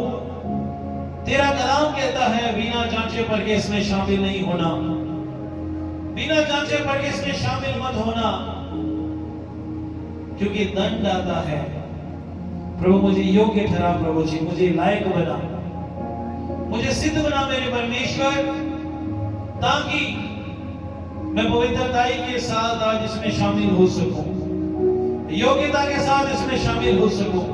तेरा कलाम कहता है बिना जांचे परखे इसमें शामिल नहीं होना, बिना जांचे परखे इसमें शामिल मत होना, क्योंकि दंड आता है। प्रभु मुझे योग्य ठहरा, प्रभु जी मुझे लायक बना, मुझे सिद्ध बना मेरे परमेश्वर, ताकि मैं पवित्रताई के साथ आज इसमें शामिल हो सकूं, योग्यता के साथ इसमें शामिल हो सकूं,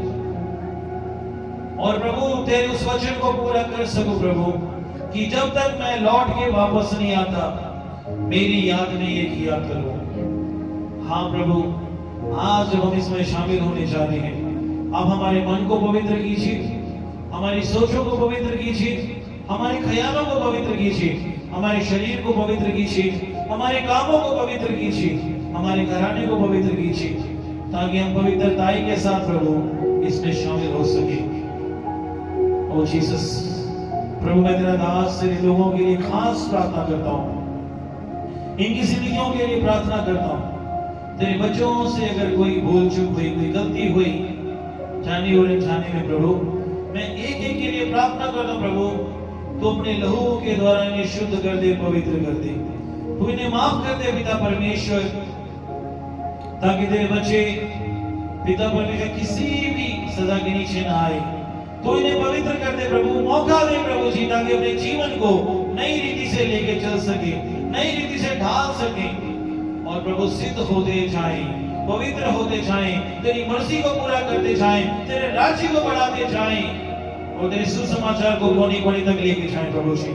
और प्रभु तेरे उस वचन को पूरा कर सकूं प्रभु, कि जब तक मैं लौट के वापस नहीं आता मेरी याद में ये किया करो। हाँ प्रभु, आज जब हम इसमें शामिल होने जा रहे हैं, अब हमारे मन को पवित्र कीजिए, हमारी सोचों को पवित्र कीजिए, हमारे ख्यालों को पवित्र कीजिए, हमारे शरीर को पवित्र कीजिए, हमारे कामों को पवित्र कीजिए, हमारे घराने को पवित्र कीजिए, ताकि हम पवित्रताई के साथ प्रभु इसमें शामिल हो सके। ओ जीसस, प्रभु मैं तेरा दास तेरे लोगों के लिए खास प्रार्थना करता हूँ, इनकी जिंदगियों के लिए प्रार्थना करता हूँ। तेरे बच्चों से अगर कोई भूल चूक हुई, कोई गलती हुई जाने और अनजाने में प्रभु, मैं एक एक के लिए प्रार्थना करता हूँ प्रभु, तू अपने लहू के द्वारा इन्हें शुद्ध कर दे, पवित्र कर दे, तू इन्हें माफ कर दे पिता परमेश्वर, ताकि तेरे बच्चे पिता परमेश्वर किसी भी सजा के नीचे ना आए। तो इन्हें पवित्र कर दे प्रभु, मौका दे प्रभु जी, ताकि अपने जीवन को नई रीति से लेके चल सके, नई रीति से ढाल सके, और प्रभु सिद्ध होते जाए, पवित्र होते जाए, तेरी मर्जी को पूरा करते जाए, तेरे राज्य को बढ़ाते जाए, और तेरे सुसमाचार को कोने कोने तक लेके जाए प्रभु जी।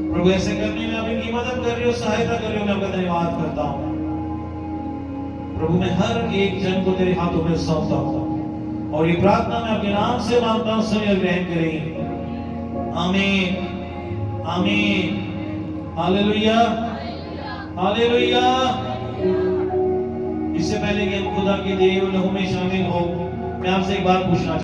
प्रभु ऐसे करने में आप इनकी मदद कर रहे हो, सहायता कर रहे हो, मैं आपका धन्यवाद करता हूँ प्रभु। मैं हर एक जन को तेरे हाथों में सौंपता हूँ, और ये प्रार्थना मैं आपके नाम से मांगता हूँ, सभी ग्रहण करें। आमीन, आमीन, हालेलुया, हालेलुया। इससे पहले कि हम खुदा के देह और लहू में शामिल हो, मैं आपसे एक बात पूछना